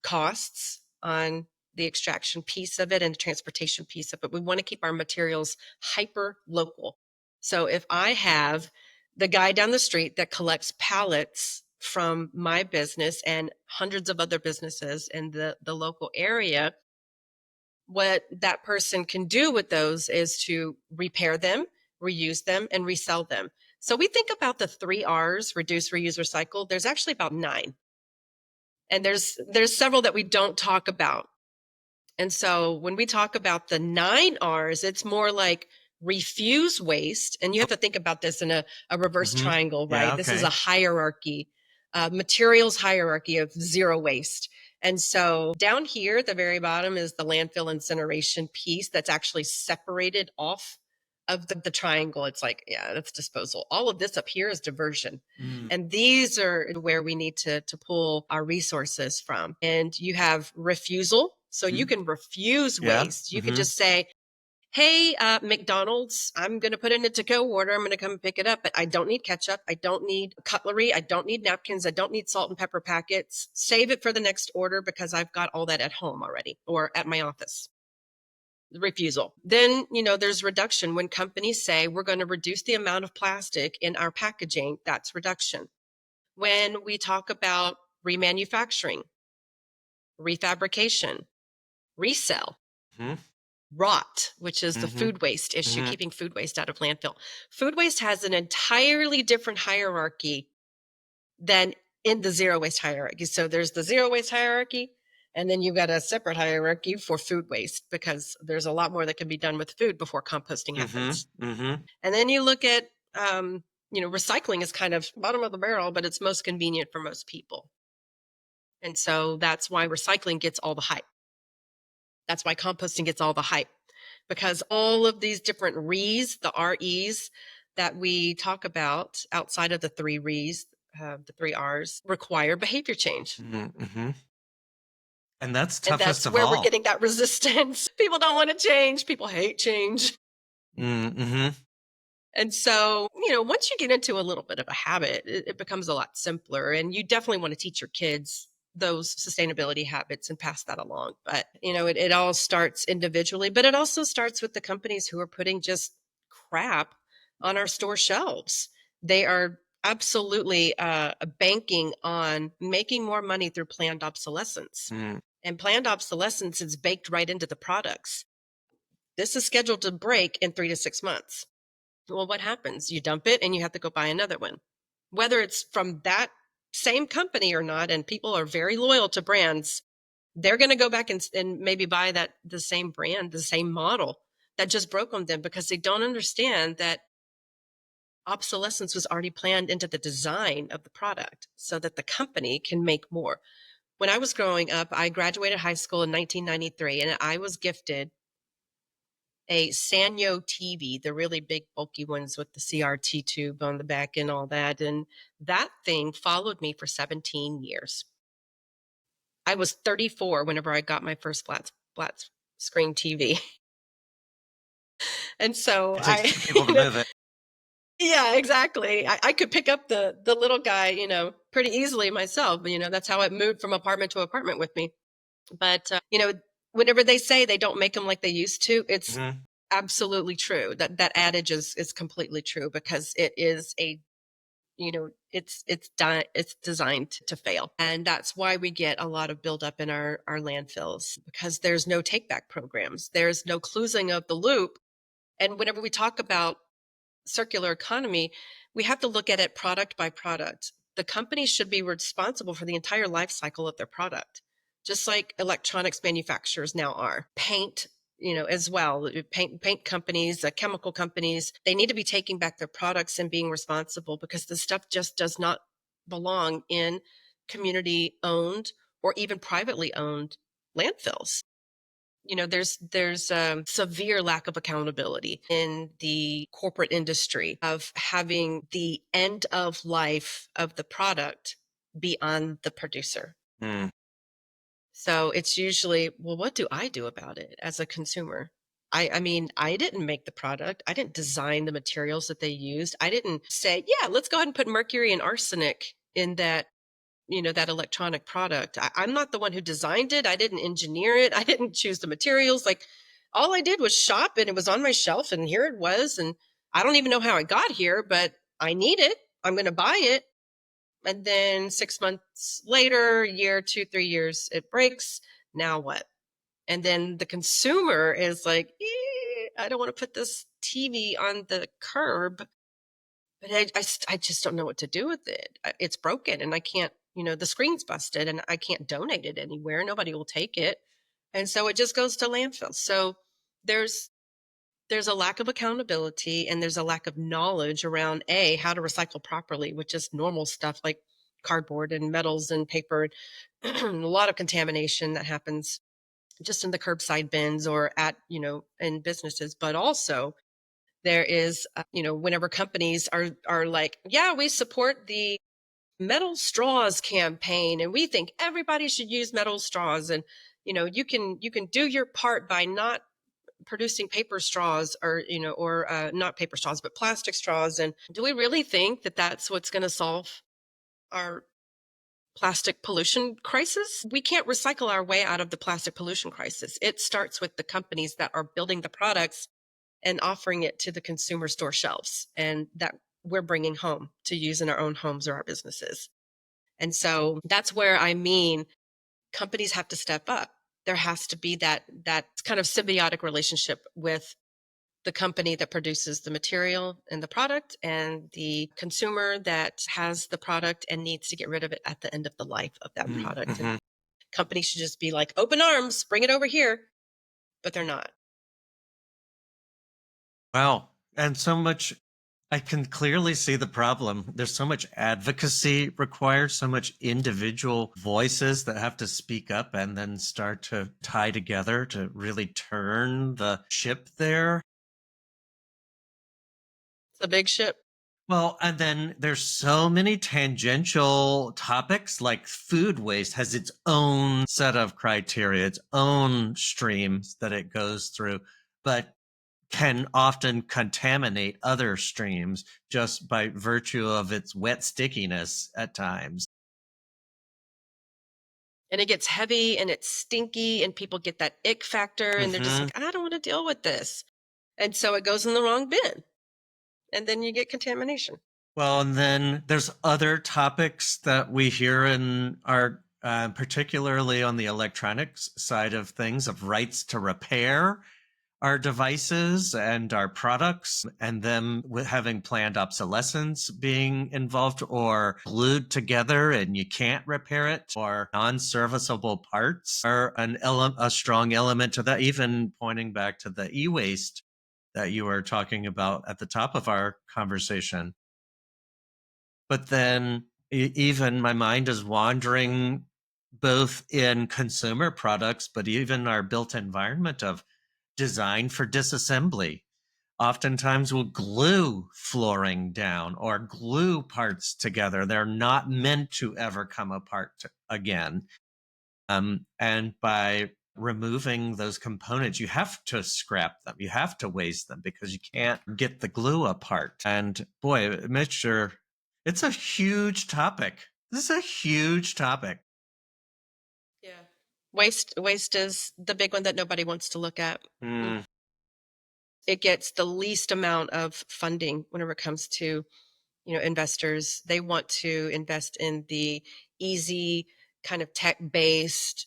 [SPEAKER 2] costs on the extraction piece of it and the transportation piece of it. We want to keep our materials hyper local. So if I have the guy down the street that collects pallets from my business and hundreds of other businesses in the local area, what that person can do with those is to repair them, reuse them, and resell them. So we think about the 3 R's: reduce, reuse, recycle. There's actually about 9. And there's several that we don't talk about. And so when we talk about the 9 R's, it's more like refuse waste. And you have to think about this in a reverse triangle, right?
[SPEAKER 1] Yeah,
[SPEAKER 2] This is
[SPEAKER 1] okay.
[SPEAKER 2] a hierarchy, materials hierarchy of zero waste. And so down here at the very bottom is the landfill incineration piece that's actually separated off of the triangle. It's like, yeah, that's disposal. All of this up here is diversion. And these are where we need to pull our resources from. And you have refusal. So you can refuse
[SPEAKER 1] Yeah.
[SPEAKER 2] waste. You could just say, hey, McDonald's, I'm going to put in a to-go order. I'm going to come pick it up, but I don't need ketchup. I don't need cutlery. I don't need napkins. I don't need salt and pepper packets. Save it for the next order because I've got all that at home already or at my office. Refusal. Then, there's reduction. When companies say we're going to reduce the amount of plastic in our packaging, that's reduction. When we talk about remanufacturing, refabrication, resell, rot, which is the food waste issue, keeping food waste out of landfill. Food waste has an entirely different hierarchy than in the zero waste hierarchy. So there's the zero waste hierarchy, and then you've got a separate hierarchy for food waste because there's a lot more that can be done with food before composting happens. And then you look at, recycling is kind of bottom of the barrel, but it's most convenient for most people. And so that's why recycling gets all the hype. That's why composting gets all the hype, because all of these different R's, the REs that we talk about outside of the 3 R's, the 3 R's, require behavior change.
[SPEAKER 1] And that's
[SPEAKER 2] And
[SPEAKER 1] toughest
[SPEAKER 2] that's
[SPEAKER 1] of
[SPEAKER 2] where
[SPEAKER 1] all.
[SPEAKER 2] we're getting that resistance. People don't want to change. People hate change. And so, once you get into a little bit of a habit, it becomes a lot simpler. And you definitely want to teach your kids those sustainability habits and pass that along. But, it all starts individually, but it also starts with the companies who are putting just crap on our store shelves. They are absolutely banking on making more money through planned obsolescence. And planned obsolescence is baked right into the products. This is scheduled to break in 3 to 6 months. Well, what happens? You dump it and you have to go buy another one. Whether it's from that same company or not, and people are very loyal to brands, they're going to go back and maybe buy the same brand, the same model that just broke on them because they don't understand that obsolescence was already planned into the design of the product so that the company can make more. When I was growing up, I graduated high school in 1993, and I was gifted a Sanyo TV, the really big bulky ones with the CRT tube on the back and all that. And that thing followed me for 17 years. I was 34 whenever I got my first flat screen TV. And so
[SPEAKER 1] It takes two people to move it.
[SPEAKER 2] Yeah, exactly. I could pick up the little guy, pretty easily myself. That's how it moved from apartment to apartment with me. But, whenever they say they don't make them like they used to, it's absolutely true. That adage is completely true because it is it's designed to fail. And that's why we get a lot of buildup in our landfills, because there's no take back programs. There's no closing of the loop. And whenever we talk about circular economy, we have to look at it product by product. The companies should be responsible for the entire life cycle of their product, just like electronics manufacturers now are. Paint, as well. Paint companies, chemical companies, they need to be taking back their products and being responsible because the stuff just does not belong in community owned or even privately owned landfills. There's a severe lack of accountability in the corporate industry of having the end of life of the product be on the producer. So it's usually, well, what do I do about it as a consumer? I mean, I didn't make the product. I didn't design the materials that they used. I didn't say, yeah, let's go ahead and put mercury and arsenic in that that electronic product. I'm not the one who designed it. I didn't engineer it. I didn't choose the materials. Like, all I did was shop and it was on my shelf and here it was. And I don't even know how it got here, but I need it. I'm going to buy it. And then 6 months later, year, 2, 3 years, it breaks. Now what? And then the consumer is like, I don't want to put this TV on the curb, but I just don't know what to do with it. It's broken and I can't, the screen's busted and I can't donate it anywhere. Nobody will take it. And so it just goes to landfill. So there's there's a lack of accountability and there's a lack of knowledge around how to recycle properly, which is normal stuff like cardboard and metals and paper. A lot of contamination that happens just in the curbside bins or at, in businesses, but also there is, whenever companies are like, yeah, we support the metal straws campaign and we think everybody should use metal straws, and you can do your part by not producing paper straws, or not paper straws but plastic straws. And do we really think that that's what's going to solve our plastic pollution crisis? We can't recycle our way out of the plastic pollution crisis. It starts with the companies that are building the products and offering it to the consumer store shelves, and that we're bringing home to use in our own homes or our businesses. And so that's where companies have to step up. There has to be that kind of symbiotic relationship with the company that produces the material and the product and the consumer that has the product and needs to get rid of it at the end of the life of that product. And companies should just be like, open arms, bring it over here, but they're not.
[SPEAKER 1] Wow. And so much, I can clearly see the problem. There's so much advocacy required, so much individual voices that have to speak up and then start to tie together to really turn the ship there.
[SPEAKER 2] It's a big ship.
[SPEAKER 1] Well, and then there's so many tangential topics, like food waste has its own set of criteria, its own streams that it goes through, but can often contaminate other streams just by virtue of its wet stickiness at times.
[SPEAKER 2] And it gets heavy and it's stinky and people get that ick factor and they're just like, I don't want to deal with this. And so it goes in the wrong bin. And then you get contamination.
[SPEAKER 1] Well, and then there's other topics that we hear in our, particularly on the electronics side of things, of rights to repair our devices and our products, and them having planned obsolescence being involved or glued together and you can't repair it, or non-serviceable parts are a strong element to that, even pointing back to the e-waste that you were talking about at the top of our conversation. But then even my mind is wandering both in consumer products, but even our built environment of design for disassembly. Oftentimes we'll glue flooring down or glue parts together. They're not meant to ever come apart again. And by removing those components, you have to scrap them. You have to waste them because you can't get the glue apart. And boy, Mr. It's a huge topic. This is a huge topic.
[SPEAKER 2] Yeah. Waste is the big one that nobody wants to look at. It gets the least amount of funding whenever it comes to, investors. They want to invest in the easy kind of tech-based,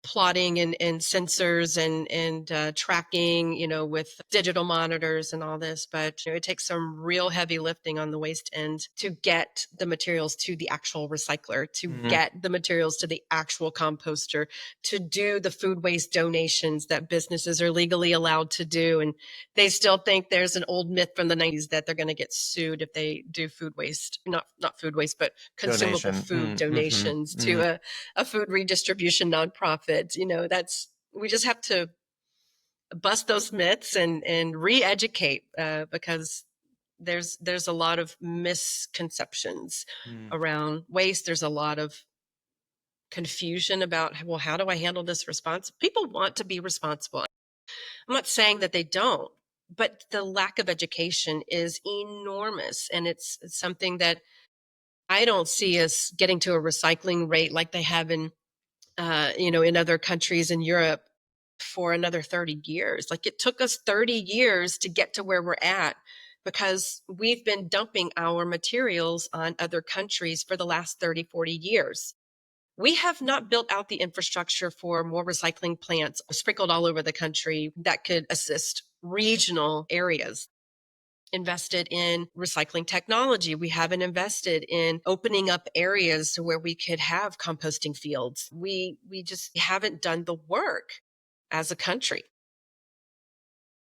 [SPEAKER 2] plotting and sensors and tracking, with digital monitors and all this. But it takes some real heavy lifting on the waste end to get the materials to the actual recycler, to get the materials to the actual composter, to do the food waste donations that businesses are legally allowed to do. And they still think there's an old myth from the 90s that they're going to get sued if they do food waste, not food waste, but consumable food donations to a food redistribution nonprofit. We just have to bust those myths and re-educate, because there's a lot of misconceptions around waste. There's a lot of confusion about, well, how do I handle this people want to be responsible. I'm not saying that they don't, but the lack of education is enormous, and it's something that I don't see us getting to a recycling rate like they have in, in other countries in Europe for another 30 years. Like it took us 30 years to get to where we're at because we've been dumping our materials on other countries for the last 30, 40 years. We have not built out the infrastructure for more recycling plants sprinkled all over the country that could assist regional areas. Invested in recycling technology. We haven't invested in opening up areas to where we could have composting fields. We just haven't done the work as a country.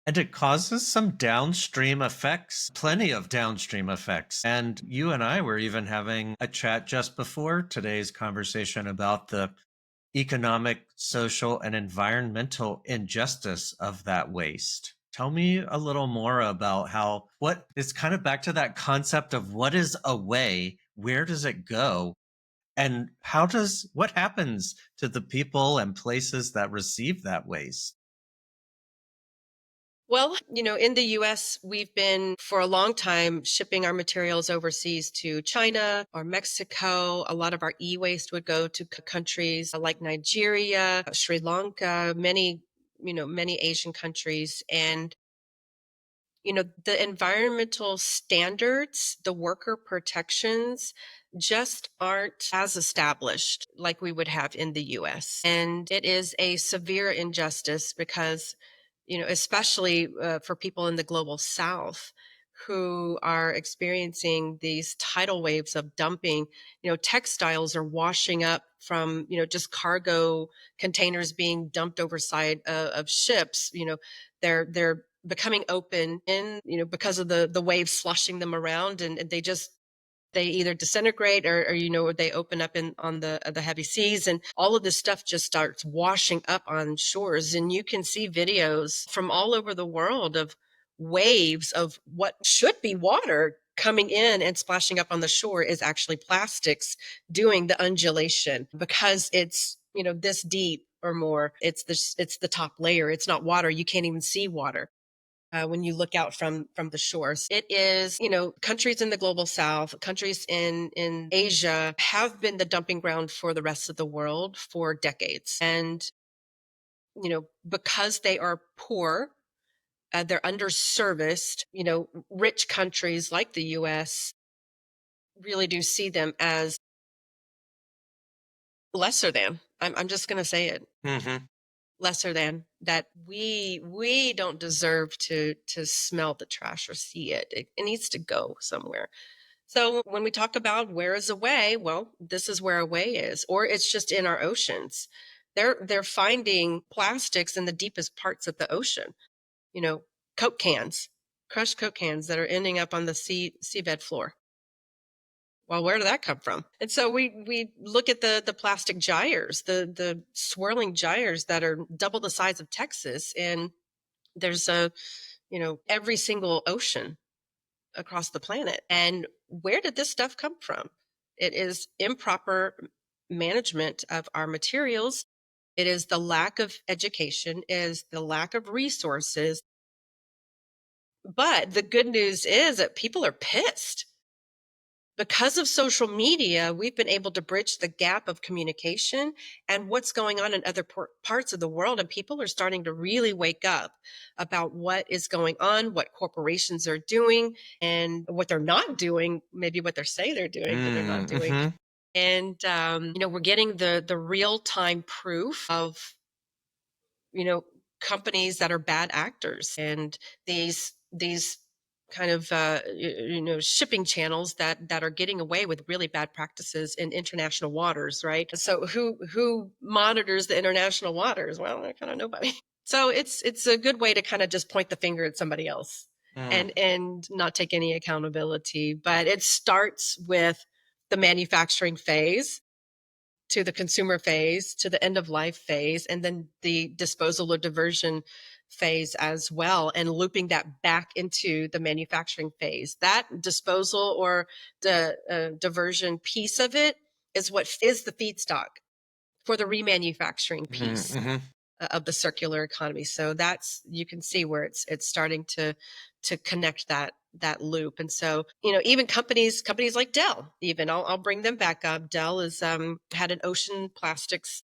[SPEAKER 1] And it causes some downstream effects, plenty of downstream effects. And you and I were even having a chat just before today's conversation about the economic, social, and environmental injustice of that waste. Tell me a little more about what is kind of back to that concept of what is away, where does it go, and what happens to the people and places that receive that waste?
[SPEAKER 2] Well, in the US, we've been for a long time shipping our materials overseas to China or Mexico. A lot of our e waste would go to countries like Nigeria, Sri Lanka, many Asian countries. And the environmental standards, the worker protections just aren't as established like we would have in the US. And it is a severe injustice because, especially for people in the global South who are experiencing these tidal waves of dumping, textiles are washing up from, just cargo containers being dumped overside of ships. They're becoming open in, because of the waves sloshing them around, and they either disintegrate or they open up in on the heavy seas, and all of this stuff just starts washing up on shores. And you can see videos from all over the world of waves of what should be water coming in and splashing up on the shore is actually plastics doing the undulation because it's, this deep or more. It's the top layer. It's not water. You can't even see water when you look out from the shores. It is, countries in the global South, countries in Asia have been the dumping ground for the rest of the world for decades. And, because they are poor, they're underserviced, rich countries like the US really do see them as lesser than. I'm just going to say it.
[SPEAKER 1] Hmm.
[SPEAKER 2] Lesser than that we don't deserve to smell the trash or see it. It needs to go somewhere. So when we talk about where is away, well, this is where away is, or it's just in our oceans. They're finding plastics in the deepest parts of the ocean. You know, Coke cans, crushed Coke cans that are ending up on the seabed floor. Well, where did that come from? And so we look at the plastic gyres, the swirling gyres that are double the size of Texas, and there's every single ocean across the planet. And where did this stuff come from? It is improper management of our materials. It is the lack of education, it is the lack of resources. But the good news is that people are pissed. Because of social media, we've been able to bridge the gap of communication and what's going on in other parts of the world. And people are starting to really wake up about what is going on, what corporations are doing, and what they're not doing, maybe what they say they're doing, but they're not doing.
[SPEAKER 1] Mm-hmm.
[SPEAKER 2] And, we're getting the real time proof of, companies that are bad actors and these kind of shipping channels that are getting away with really bad practices in international waters, right? So who monitors the international waters? Well, kind of nobody. So it's a good way to kind of just point the finger at somebody else and not take any accountability. But it starts with the manufacturing phase to the consumer phase, to the end of life phase, and then the disposal or diversion phase as well, and looping that back into the manufacturing phase. That disposal or the diversion piece of it is what is the feedstock for the remanufacturing piece.
[SPEAKER 1] Mm-hmm.
[SPEAKER 2] of the circular economy. So that's, you can see where it's starting to connect that loop. And so, even companies like Dell, even I'll bring them back up. Dell is had an ocean plastics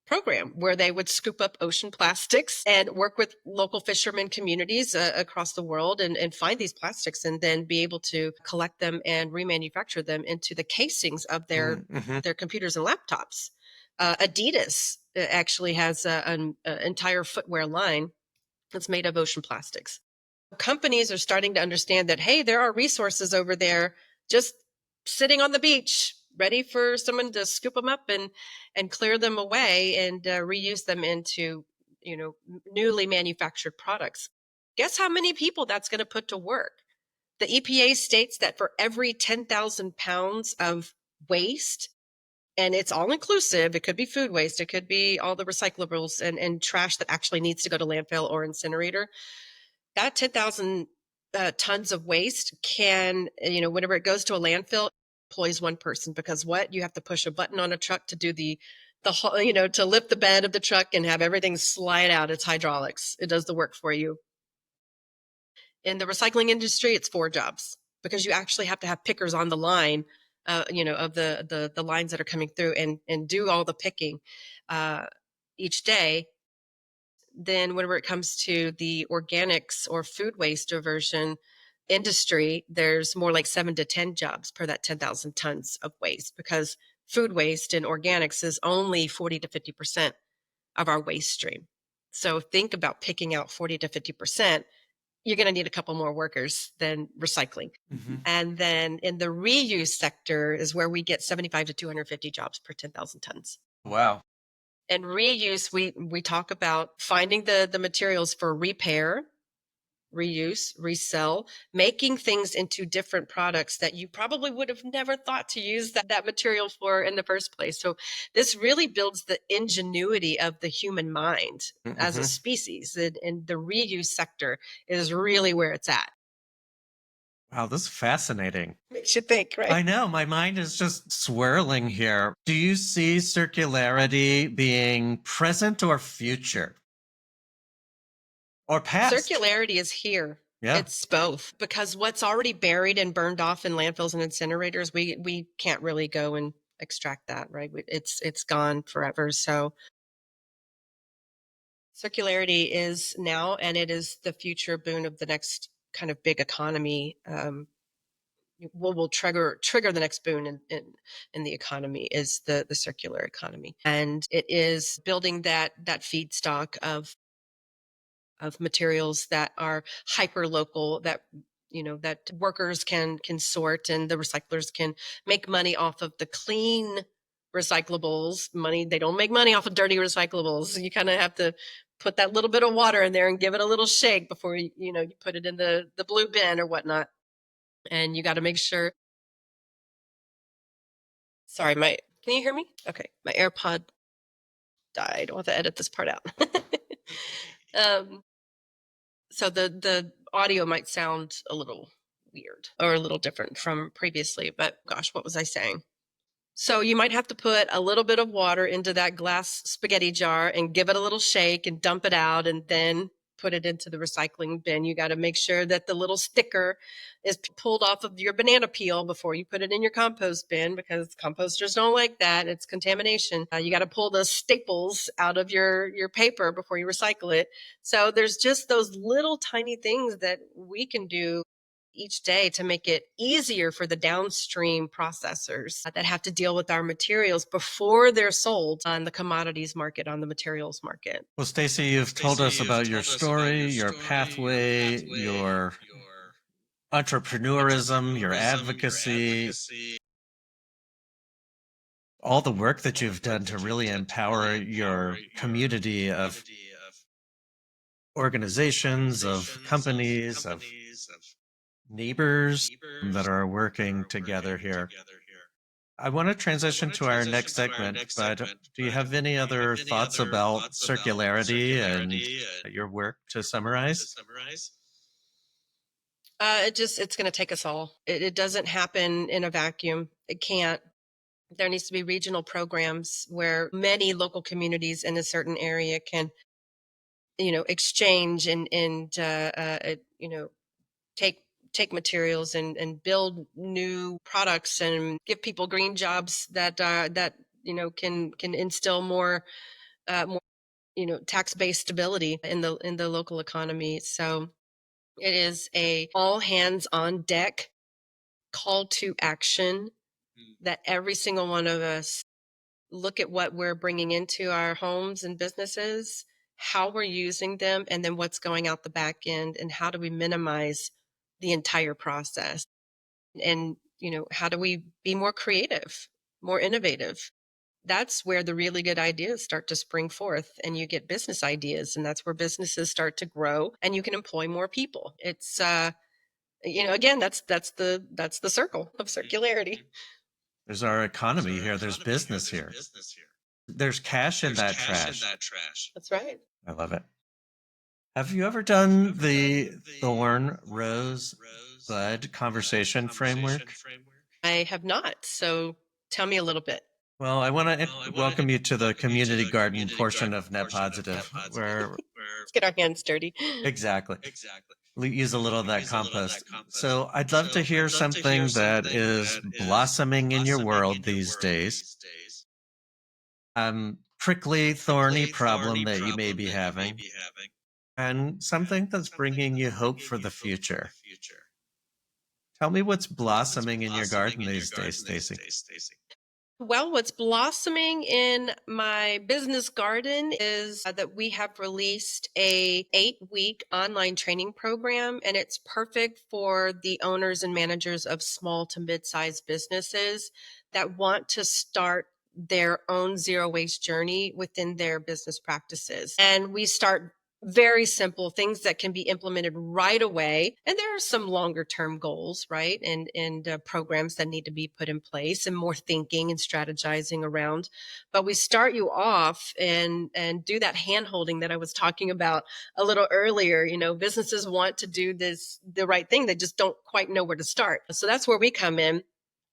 [SPEAKER 2] program where they would scoop up ocean plastics and work with local fishermen communities across the world, and find these plastics and then be able to collect them and remanufacture them into the casings of
[SPEAKER 1] Mm-hmm.
[SPEAKER 2] their computers and laptops. Adidas actually has an entire footwear line that's made of ocean plastics. Companies are starting to understand that, hey, there are resources over there just sitting on the beach, ready for someone to scoop them up and clear them away and reuse them into, newly manufactured products. Guess how many people that's going to put to work? The EPA states that for every 10,000 pounds of waste, and it's all inclusive, it could be food waste, it could be all the recyclables and trash that actually needs to go to landfill or incinerator, that 10,000 tons of waste can, whenever it goes to a landfill, employs one person, because what? You have to push a button on a truck to do to lift the bed of the truck and have everything slide out. It's hydraulics. It does the work for you. In the recycling industry, it's 4 jobs, because you actually have to have pickers on the line, of the lines that are coming through and do all the picking uh, each day. Then whenever it comes to the organics or food waste diversion industry, there's more like 7 to 10 jobs per that 10,000 tons of waste, because food waste and organics is only 40 to 50% of our waste stream. So think about picking out 40 to 50%. You're going to need a couple more workers than recycling.
[SPEAKER 1] Mm-hmm.
[SPEAKER 2] And then in the reuse sector is where we get 75 to 250 jobs per 10,000 tons.
[SPEAKER 1] Wow.
[SPEAKER 2] And reuse, we talk about finding the materials for repair, reuse, resell, making things into different products that you probably would have never thought to use that material for in the first place. So this really builds the ingenuity of the human mind as a
[SPEAKER 1] Mm-hmm.
[SPEAKER 2] species. And the reuse sector is really where it's at.
[SPEAKER 1] Wow, this is fascinating.
[SPEAKER 2] Makes you think, right?
[SPEAKER 1] I know, my mind is just swirling here. Do you see circularity being present or future or past?
[SPEAKER 2] Circularity is here.
[SPEAKER 1] Yeah.
[SPEAKER 2] It's both, because what's already buried and burned off in landfills and incinerators, we can't really go and extract that, right? It's gone forever. So circularity is now, and it is the future boon of the next kind of big economy. Will trigger the next boon in the economy is the circular economy, and it is building that feedstock of materials that are hyper local, that that workers can sort, and the recyclers can make money off of the clean recyclables. They don't make money off of dirty recyclables. You kind of have to put that little bit of water in there and give it a little shake before you put it in the blue bin or whatnot. And you got to make sure. Sorry, can you hear me? Okay, my AirPod died. I'll have to edit this part out. um so the audio might sound a little weird or a little different from previously, but gosh, what was I saying? So you might have to put a little bit of water into that glass spaghetti jar and give it a little shake and dump it out, and then put it into the recycling bin. You got to make sure that the little sticker is pulled off of your banana peel before you put it in your compost bin, because composters don't like that. It's contamination. You got to pull the staples out of your paper before you recycle it. So there's just those little tiny things that we can do each day to make it easier for the downstream processors that have to deal with our materials before they're sold on the commodities market, on the materials market.
[SPEAKER 1] Well, Stacy, you've told us about your story, your pathway, your entrepreneurism, your advocacy, all the work that you've done to really empower your community of organizations, of companies, of neighbors that are working together here. I want to transition to our next segment, but do you have any other thoughts about circularity and your work to summarize?
[SPEAKER 2] It's going to take us all. It doesn't happen in a vacuum. It can't. There needs to be regional programs where many local communities in a certain area can, exchange and take take materials and build new products and give people green jobs that can instill more tax-based stability in the local economy. So it is a all hands on deck call to action that every single one of us look at what we're bringing into our homes and businesses, how we're using them, and then what's going out the back end, and how do we minimize the entire process. And, how do we be more creative, more innovative? That's where the really good ideas start to spring forth, and you get business ideas, and that's where businesses start to grow and you can employ more people. It's, again, that's the circle of circularity.
[SPEAKER 1] There's our economy here. There's business here. There's cash in that trash.
[SPEAKER 2] That's right.
[SPEAKER 1] I love it. Have you ever done the thorn, rose, bud conversation framework?
[SPEAKER 2] I have not. So tell me a little bit.
[SPEAKER 1] Well, I want to welcome you to the community garden portion of Net Positive, where
[SPEAKER 2] Let's get our hands dirty.
[SPEAKER 1] exactly we use a little of that compost. So I'd love to hear something that is blossoming in your world these days. Prickly, thorny problem that you may be having, and something that's bringing you hope for the future. Tell me what's blossoming in your garden these days, Stacy.
[SPEAKER 2] Well, what's blossoming in my business garden is that we have released a 8-week online training program, and it's perfect for the owners and managers of small to mid-sized businesses that want to start their own zero waste journey within their business practices. And we start very simple things that can be implemented right away, and there are some longer term goals, right, and programs that need to be put in place and more thinking and strategizing around. But we start you off and do that hand holding that I was talking about a little earlier. Businesses want to do the right thing, they just don't quite know where to start. So that's where we come in.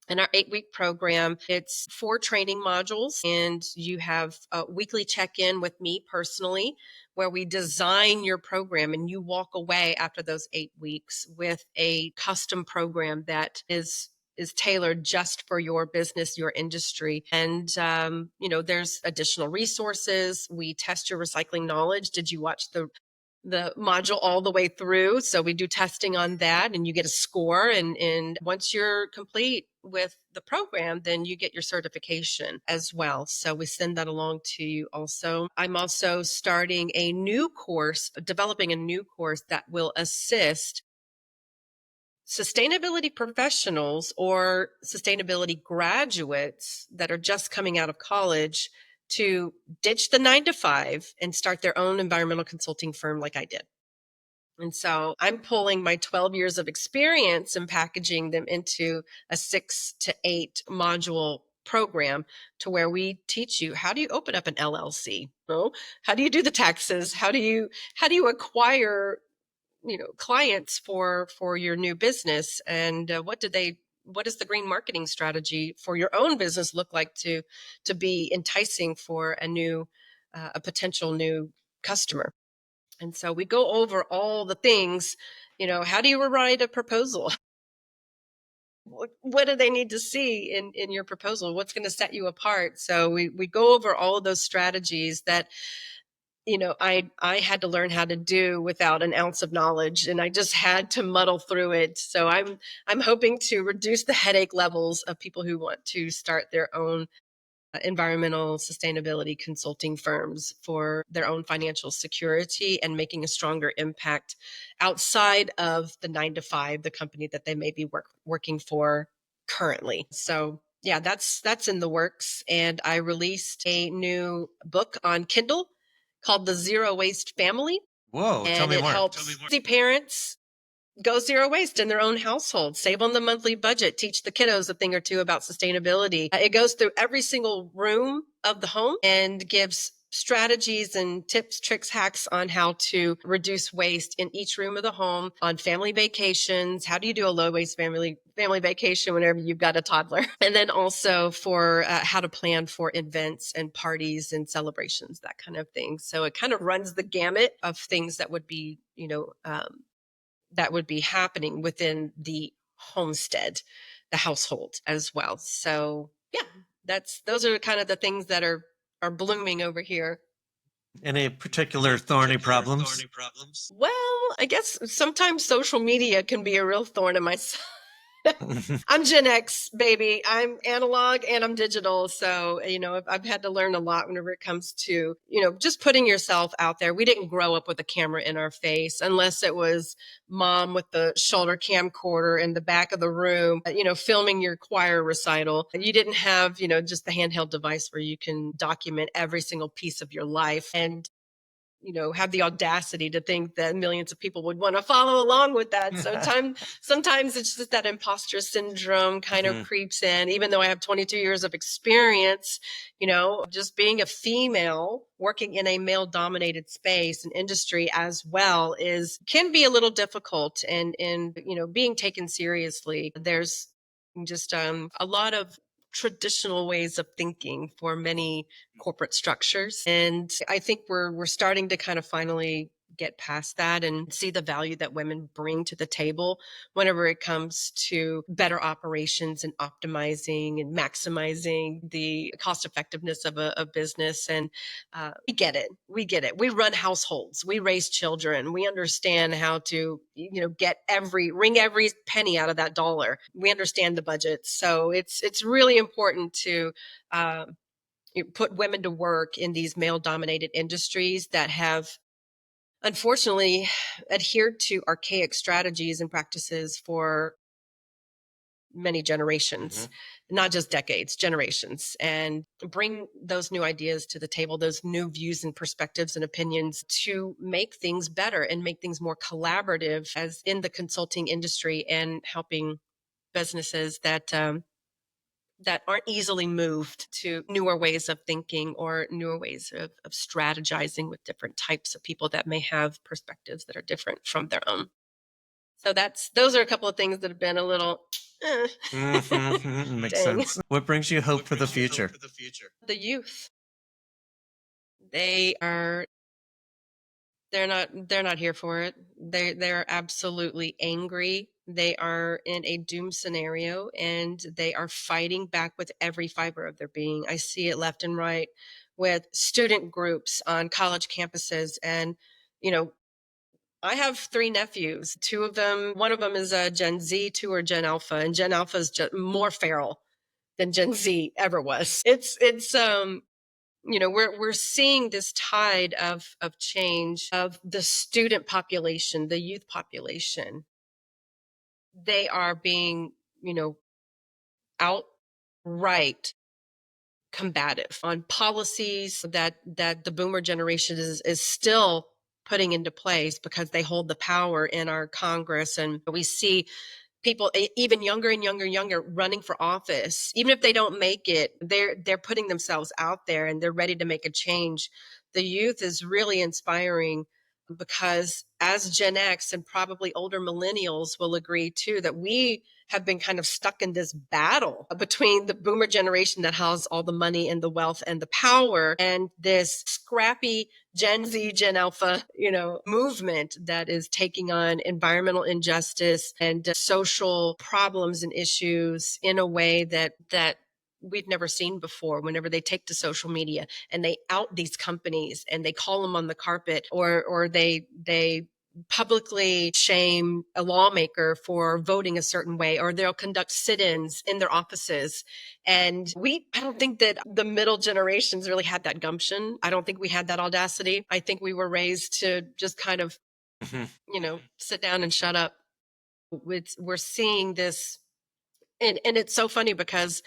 [SPEAKER 2] In our 8-week program, it's 4 training modules, and you have a weekly check-in with me personally, where we design your program and you walk away after those 8 weeks with a custom program that is tailored just for your business, your industry. And, there's additional resources. We test your recycling knowledge. Did you watch the module all the way through? So we do testing on that, and you get a score. And once you're complete with the program, then you get your certification as well. So we send that along to you also. I'm also starting a new course, developing a new course that will assist sustainability professionals or sustainability graduates that are just coming out of college to ditch the 9 to 5 and start their own environmental consulting firm like I did. And so I'm pulling my 12 years of experience and packaging them into a 6 to 8 module program to where we teach you, how do you open up an LLC? How do you do the taxes? How do you acquire clients for your new business, and what does the green marketing strategy for your own business look like to be enticing for a potential new customer? And so we go over all the things. How do you write a proposal? What do they need to see in your proposal? What's going to set you apart? So we go over all of those strategies that I had to learn how to do without an ounce of knowledge, and I just had to muddle through it. So I'm hoping to reduce the headache levels of people who want to start their own environmental sustainability consulting firms for their own financial security and making a stronger impact outside of the 9 to 5, the company that they may be working for currently. So yeah, that's in the works. And I released a new book on Kindle called The Zero Waste Family.
[SPEAKER 1] Whoa, tell
[SPEAKER 2] And
[SPEAKER 1] me
[SPEAKER 2] it
[SPEAKER 1] more.
[SPEAKER 2] helps parents go zero waste in their own household, save on the monthly budget, teach the kiddos a thing or two about sustainability. It goes through every single room of the home and gives strategies and tips, tricks, hacks on how to reduce waste in each room of the home, on family vacations. How do you do a low waste family vacation whenever you've got a toddler? And then also for how to plan for events and parties and celebrations, that kind of thing. So it kind of runs the gamut of things that would be, that would be happening within the homestead, the household as well. So yeah, those are kind of the things that are blooming over here.
[SPEAKER 1] Any particular thorny problems?
[SPEAKER 2] Well, I guess sometimes social media can be a real thorn in my side. I'm Gen X, baby. I'm analog and I'm digital. So, I've had to learn a lot whenever it comes to, just putting yourself out there. We didn't grow up with a camera in our face unless it was mom with the shoulder camcorder in the back of the room, filming your choir recital. You didn't have, just the handheld device where you can document every single piece of your life and have the audacity to think that millions of people would want to follow along with that. So sometimes it's just that imposter syndrome kind of creeps in, even though I have 22 years of experience, just being a female working in a male dominated space and industry as well can be a little difficult and being taken seriously. There's just a lot of traditional ways of thinking for many corporate structures. And I think we're starting to kind of finally get past that and see the value that women bring to the table whenever it comes to better operations and optimizing and maximizing the cost effectiveness of a business. And we get it. We get it. We run households. We raise children. We understand how to, wring every penny out of that dollar. We understand the budget. So it's really important to put women to work in these male dominated industries that have unfortunately adhered to archaic strategies and practices for many generations, not just decades, generations, and bring those new ideas to the table, those new views and perspectives and opinions to make things better and make things more collaborative as in the consulting industry and helping businesses that aren't easily moved to newer ways of thinking or newer ways of strategizing with different types of people that may have perspectives that are different from their own. So those are a couple of things that have been a little
[SPEAKER 1] Makes sense. What brings you hope for the future?
[SPEAKER 2] The youth, they're not here for it. They're absolutely angry. They are in a doom scenario and they are fighting back with every fiber of their being. I see it left and right with student groups on college campuses. And, I have 3 nephews. One of them is a Gen Z, 2 are Gen Alpha, and Gen Alpha is just more feral than Gen Z ever was. We're seeing this tide of change of the student population, the youth population. They are being, outright combative on policies that the boomer generation is still putting into place because they hold the power in our Congress. And we see people even younger and younger running for office. Even if they don't make it, they're putting themselves out there and they're ready to make a change. The youth is really inspiring because as Gen X and probably older millennials will agree too, that we have been kind of stuck in this battle between the boomer generation that has all the money and the wealth and the power and this scrappy Gen Z, Gen Alpha, movement that is taking on environmental injustice and social problems and issues in a way that we've never seen before. Whenever they take to social media and they out these companies and they call them on the carpet or they publicly shame a lawmaker for voting a certain way, or they'll conduct sit-ins in their offices. And I don't think that the middle generations really had that gumption. I don't think we had that audacity. I think we were raised to just kind of, sit down and shut up. We're seeing this. And it's so funny because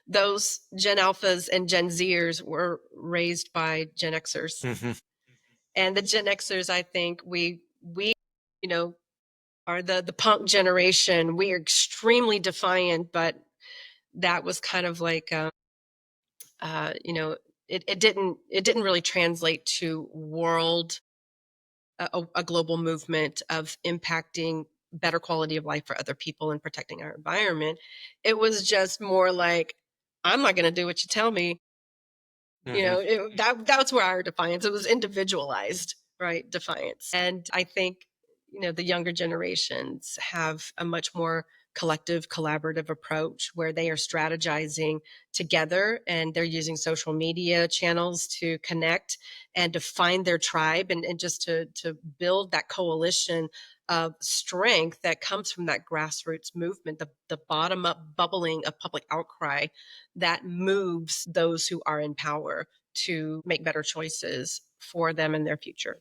[SPEAKER 2] those Gen Alphas and Gen Zers were raised by Gen Xers. And the Gen Xers, I think we are the punk generation. We are extremely defiant, but that was kind of like, it didn't really translate to a global movement of impacting better quality of life for other people and protecting our environment. It was just more like, I'm not going to do what you tell me.
[SPEAKER 1] Hmm.
[SPEAKER 2] That's where our defiance, it was individualized, right? Defiance. And I think, the younger generations have a much more collective, collaborative approach where they are strategizing together, and they're using social media channels to connect and to find their tribe, and just to build that coalition of strength that comes from that grassroots movement, the bottom up bubbling of public outcry that moves those who are in power to make better choices for them and their future.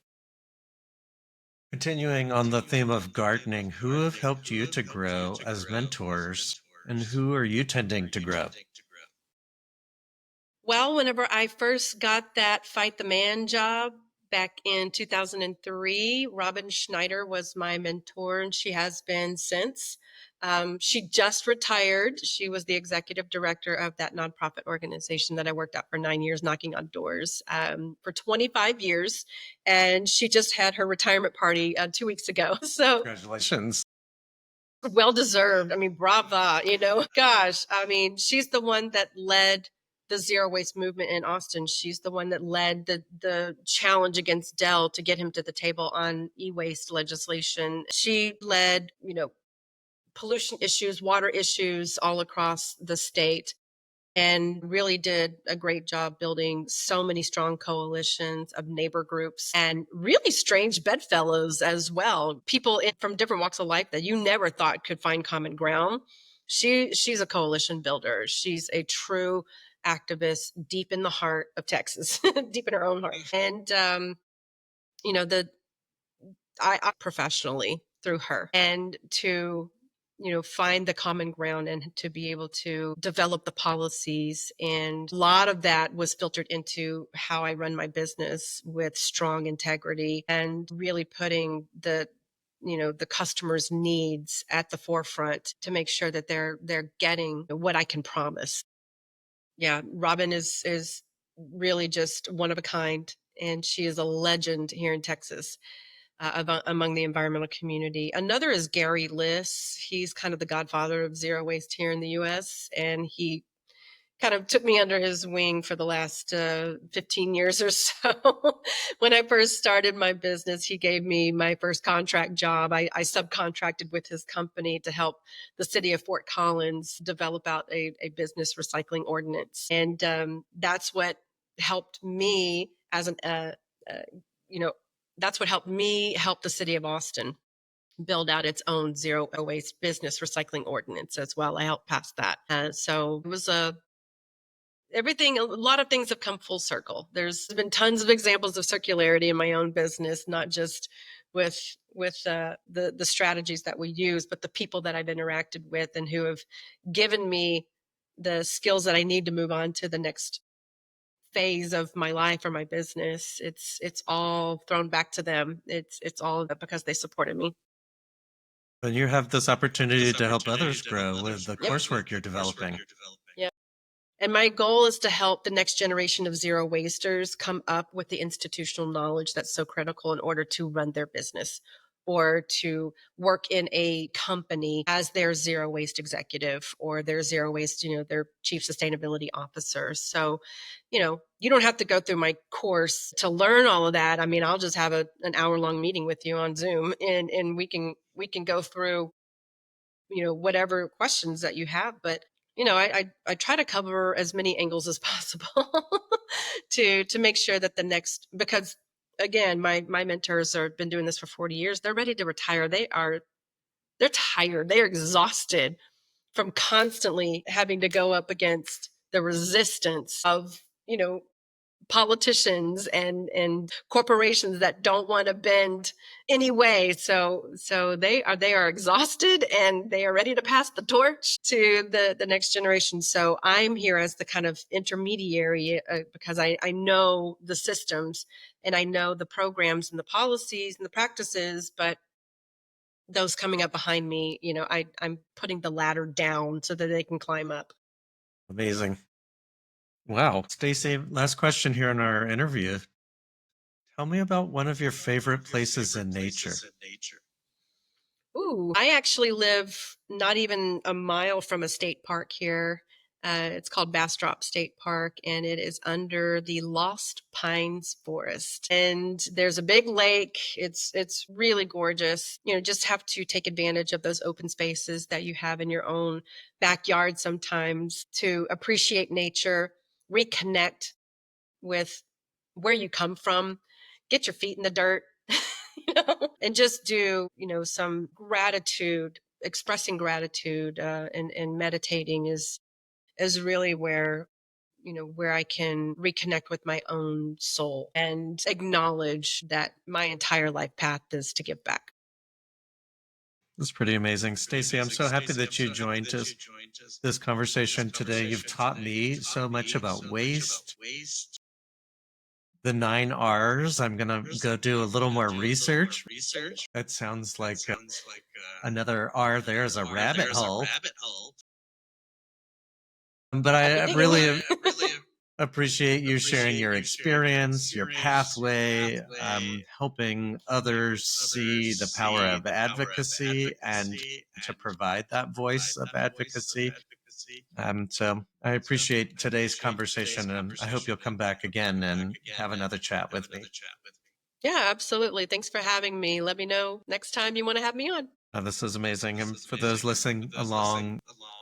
[SPEAKER 1] Continuing on the theme of gardening, who have helped you to grow as mentors, and who are you tending to grow?
[SPEAKER 2] Well, whenever I first got that Fight the Man job back in 2003, Robin Schneider was my mentor, and she has been since. She just retired. She was the executive director of that nonprofit organization that I worked at for 9 years, knocking on doors for 25 years. And she just had her retirement party 2 weeks ago. So
[SPEAKER 1] Congratulations.
[SPEAKER 2] well deserved. I mean, brava, gosh. I mean, she's the one that led the zero waste movement in Austin. She's the one that led the challenge against Dell to get him to the table on e-waste legislation. She led, pollution issues, water issues all across the state, and really did a great job building so many strong coalitions of neighbor groups and really strange bedfellows as well. People from different walks of life that you never thought could find common ground. She's a coalition builder. She's a true activist deep in the heart of Texas, deep in her own heart. And the I professionally through her, and to find the common ground and to be able to develop the policies. And a lot of that was filtered into how I run my business with strong integrity and really putting the customer's needs at the forefront to make sure that they're getting what I can promise. Yeah, Robin is really just one of a kind, and she is a legend here in Texas, among the environmental community. Another is Gary Liss. He's kind of the godfather of zero waste here in the US. And he kind of took me under his wing for the last 15 years or so. When I first started my business, he gave me my first contract job. I subcontracted with his company to help the city of Fort Collins develop out a business recycling ordinance. And that's what helped me as uh, you know, that's what helped me help the city of Austin build out its own zero waste business recycling ordinance as well. I helped pass that. So it was a lot of things have come full circle. There's been tons of examples of circularity in my own business, not just with the strategies that we use, but the people that I've interacted with and who have given me the skills that I need to move on to the next phase of my life or my business. It's all thrown back to them. It's all because they supported me.
[SPEAKER 1] And you have this opportunity to help others grow with the
[SPEAKER 2] Yep.
[SPEAKER 1] coursework you're developing.
[SPEAKER 2] Yep. And my goal is to help the next generation of zero wasters come up with the institutional knowledge that's so critical in order to run their business or to work in a company as their zero waste executive or their zero waste, their chief sustainability officer. So, you don't have to go through my course to learn all of that. I mean, I'll just have an hour long meeting with you on Zoom, and we can go through whatever questions that you have. But I try to cover as many angles as possible to make sure that the next, because again, my mentors have been doing this for 40 years. They're ready to retire. They're tired. They're exhausted from constantly having to go up against the resistance of politicians and corporations that don't want to bend anyway. So they are exhausted, and they are ready to pass the torch to the next generation. So I'm here as the kind of intermediary, because I know the systems and I know the programs and the policies and the practices, but those coming up behind me, I'm putting the ladder down so that they can climb up.
[SPEAKER 1] Amazing. Wow. Stacy, last question here in our interview. Tell me about one of your favorite places in nature.
[SPEAKER 2] Ooh, I actually live not even a mile from a state park here. It's called Bastrop State Park, and it is under the Lost Pines Forest. And there's a big lake. It's really gorgeous. Just have to take advantage of those open spaces that you have in your own backyard sometimes to appreciate nature, reconnect with where you come from, get your feet in the dirt, and just do, some gratitude, expressing gratitude, and meditating is really where I can reconnect with my own soul and acknowledge that my entire life path is to give back.
[SPEAKER 1] That's pretty amazing. Stacy, I'm so happy that you joined us this conversation today. You've taught me so much about waste, the 9 R's. I'm going to go do a little more research. That sounds like another R there is a rabbit hole. But
[SPEAKER 2] I'll be
[SPEAKER 1] I
[SPEAKER 2] digging.
[SPEAKER 1] really appreciate you sharing your experience, your pathway, helping others see the power of advocacy and to provide that voice of advocacy. So I appreciate today's conversation, and I hope you'll come back again and have another chat with me.
[SPEAKER 2] Yeah, absolutely. Thanks for having me. Let me know next time you want to have me on.
[SPEAKER 1] This is amazing. And for those listening along,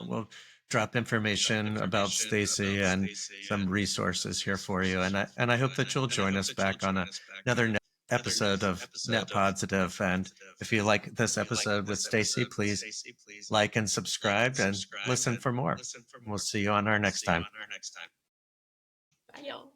[SPEAKER 1] we'll drop information about Stacy and some resources here for you. And I hope that you'll join us back on another episode of Net Positive. And if you like this episode with Stacy, please like and subscribe and listen for more. We'll see you on our next time.
[SPEAKER 2] Bye, y'all.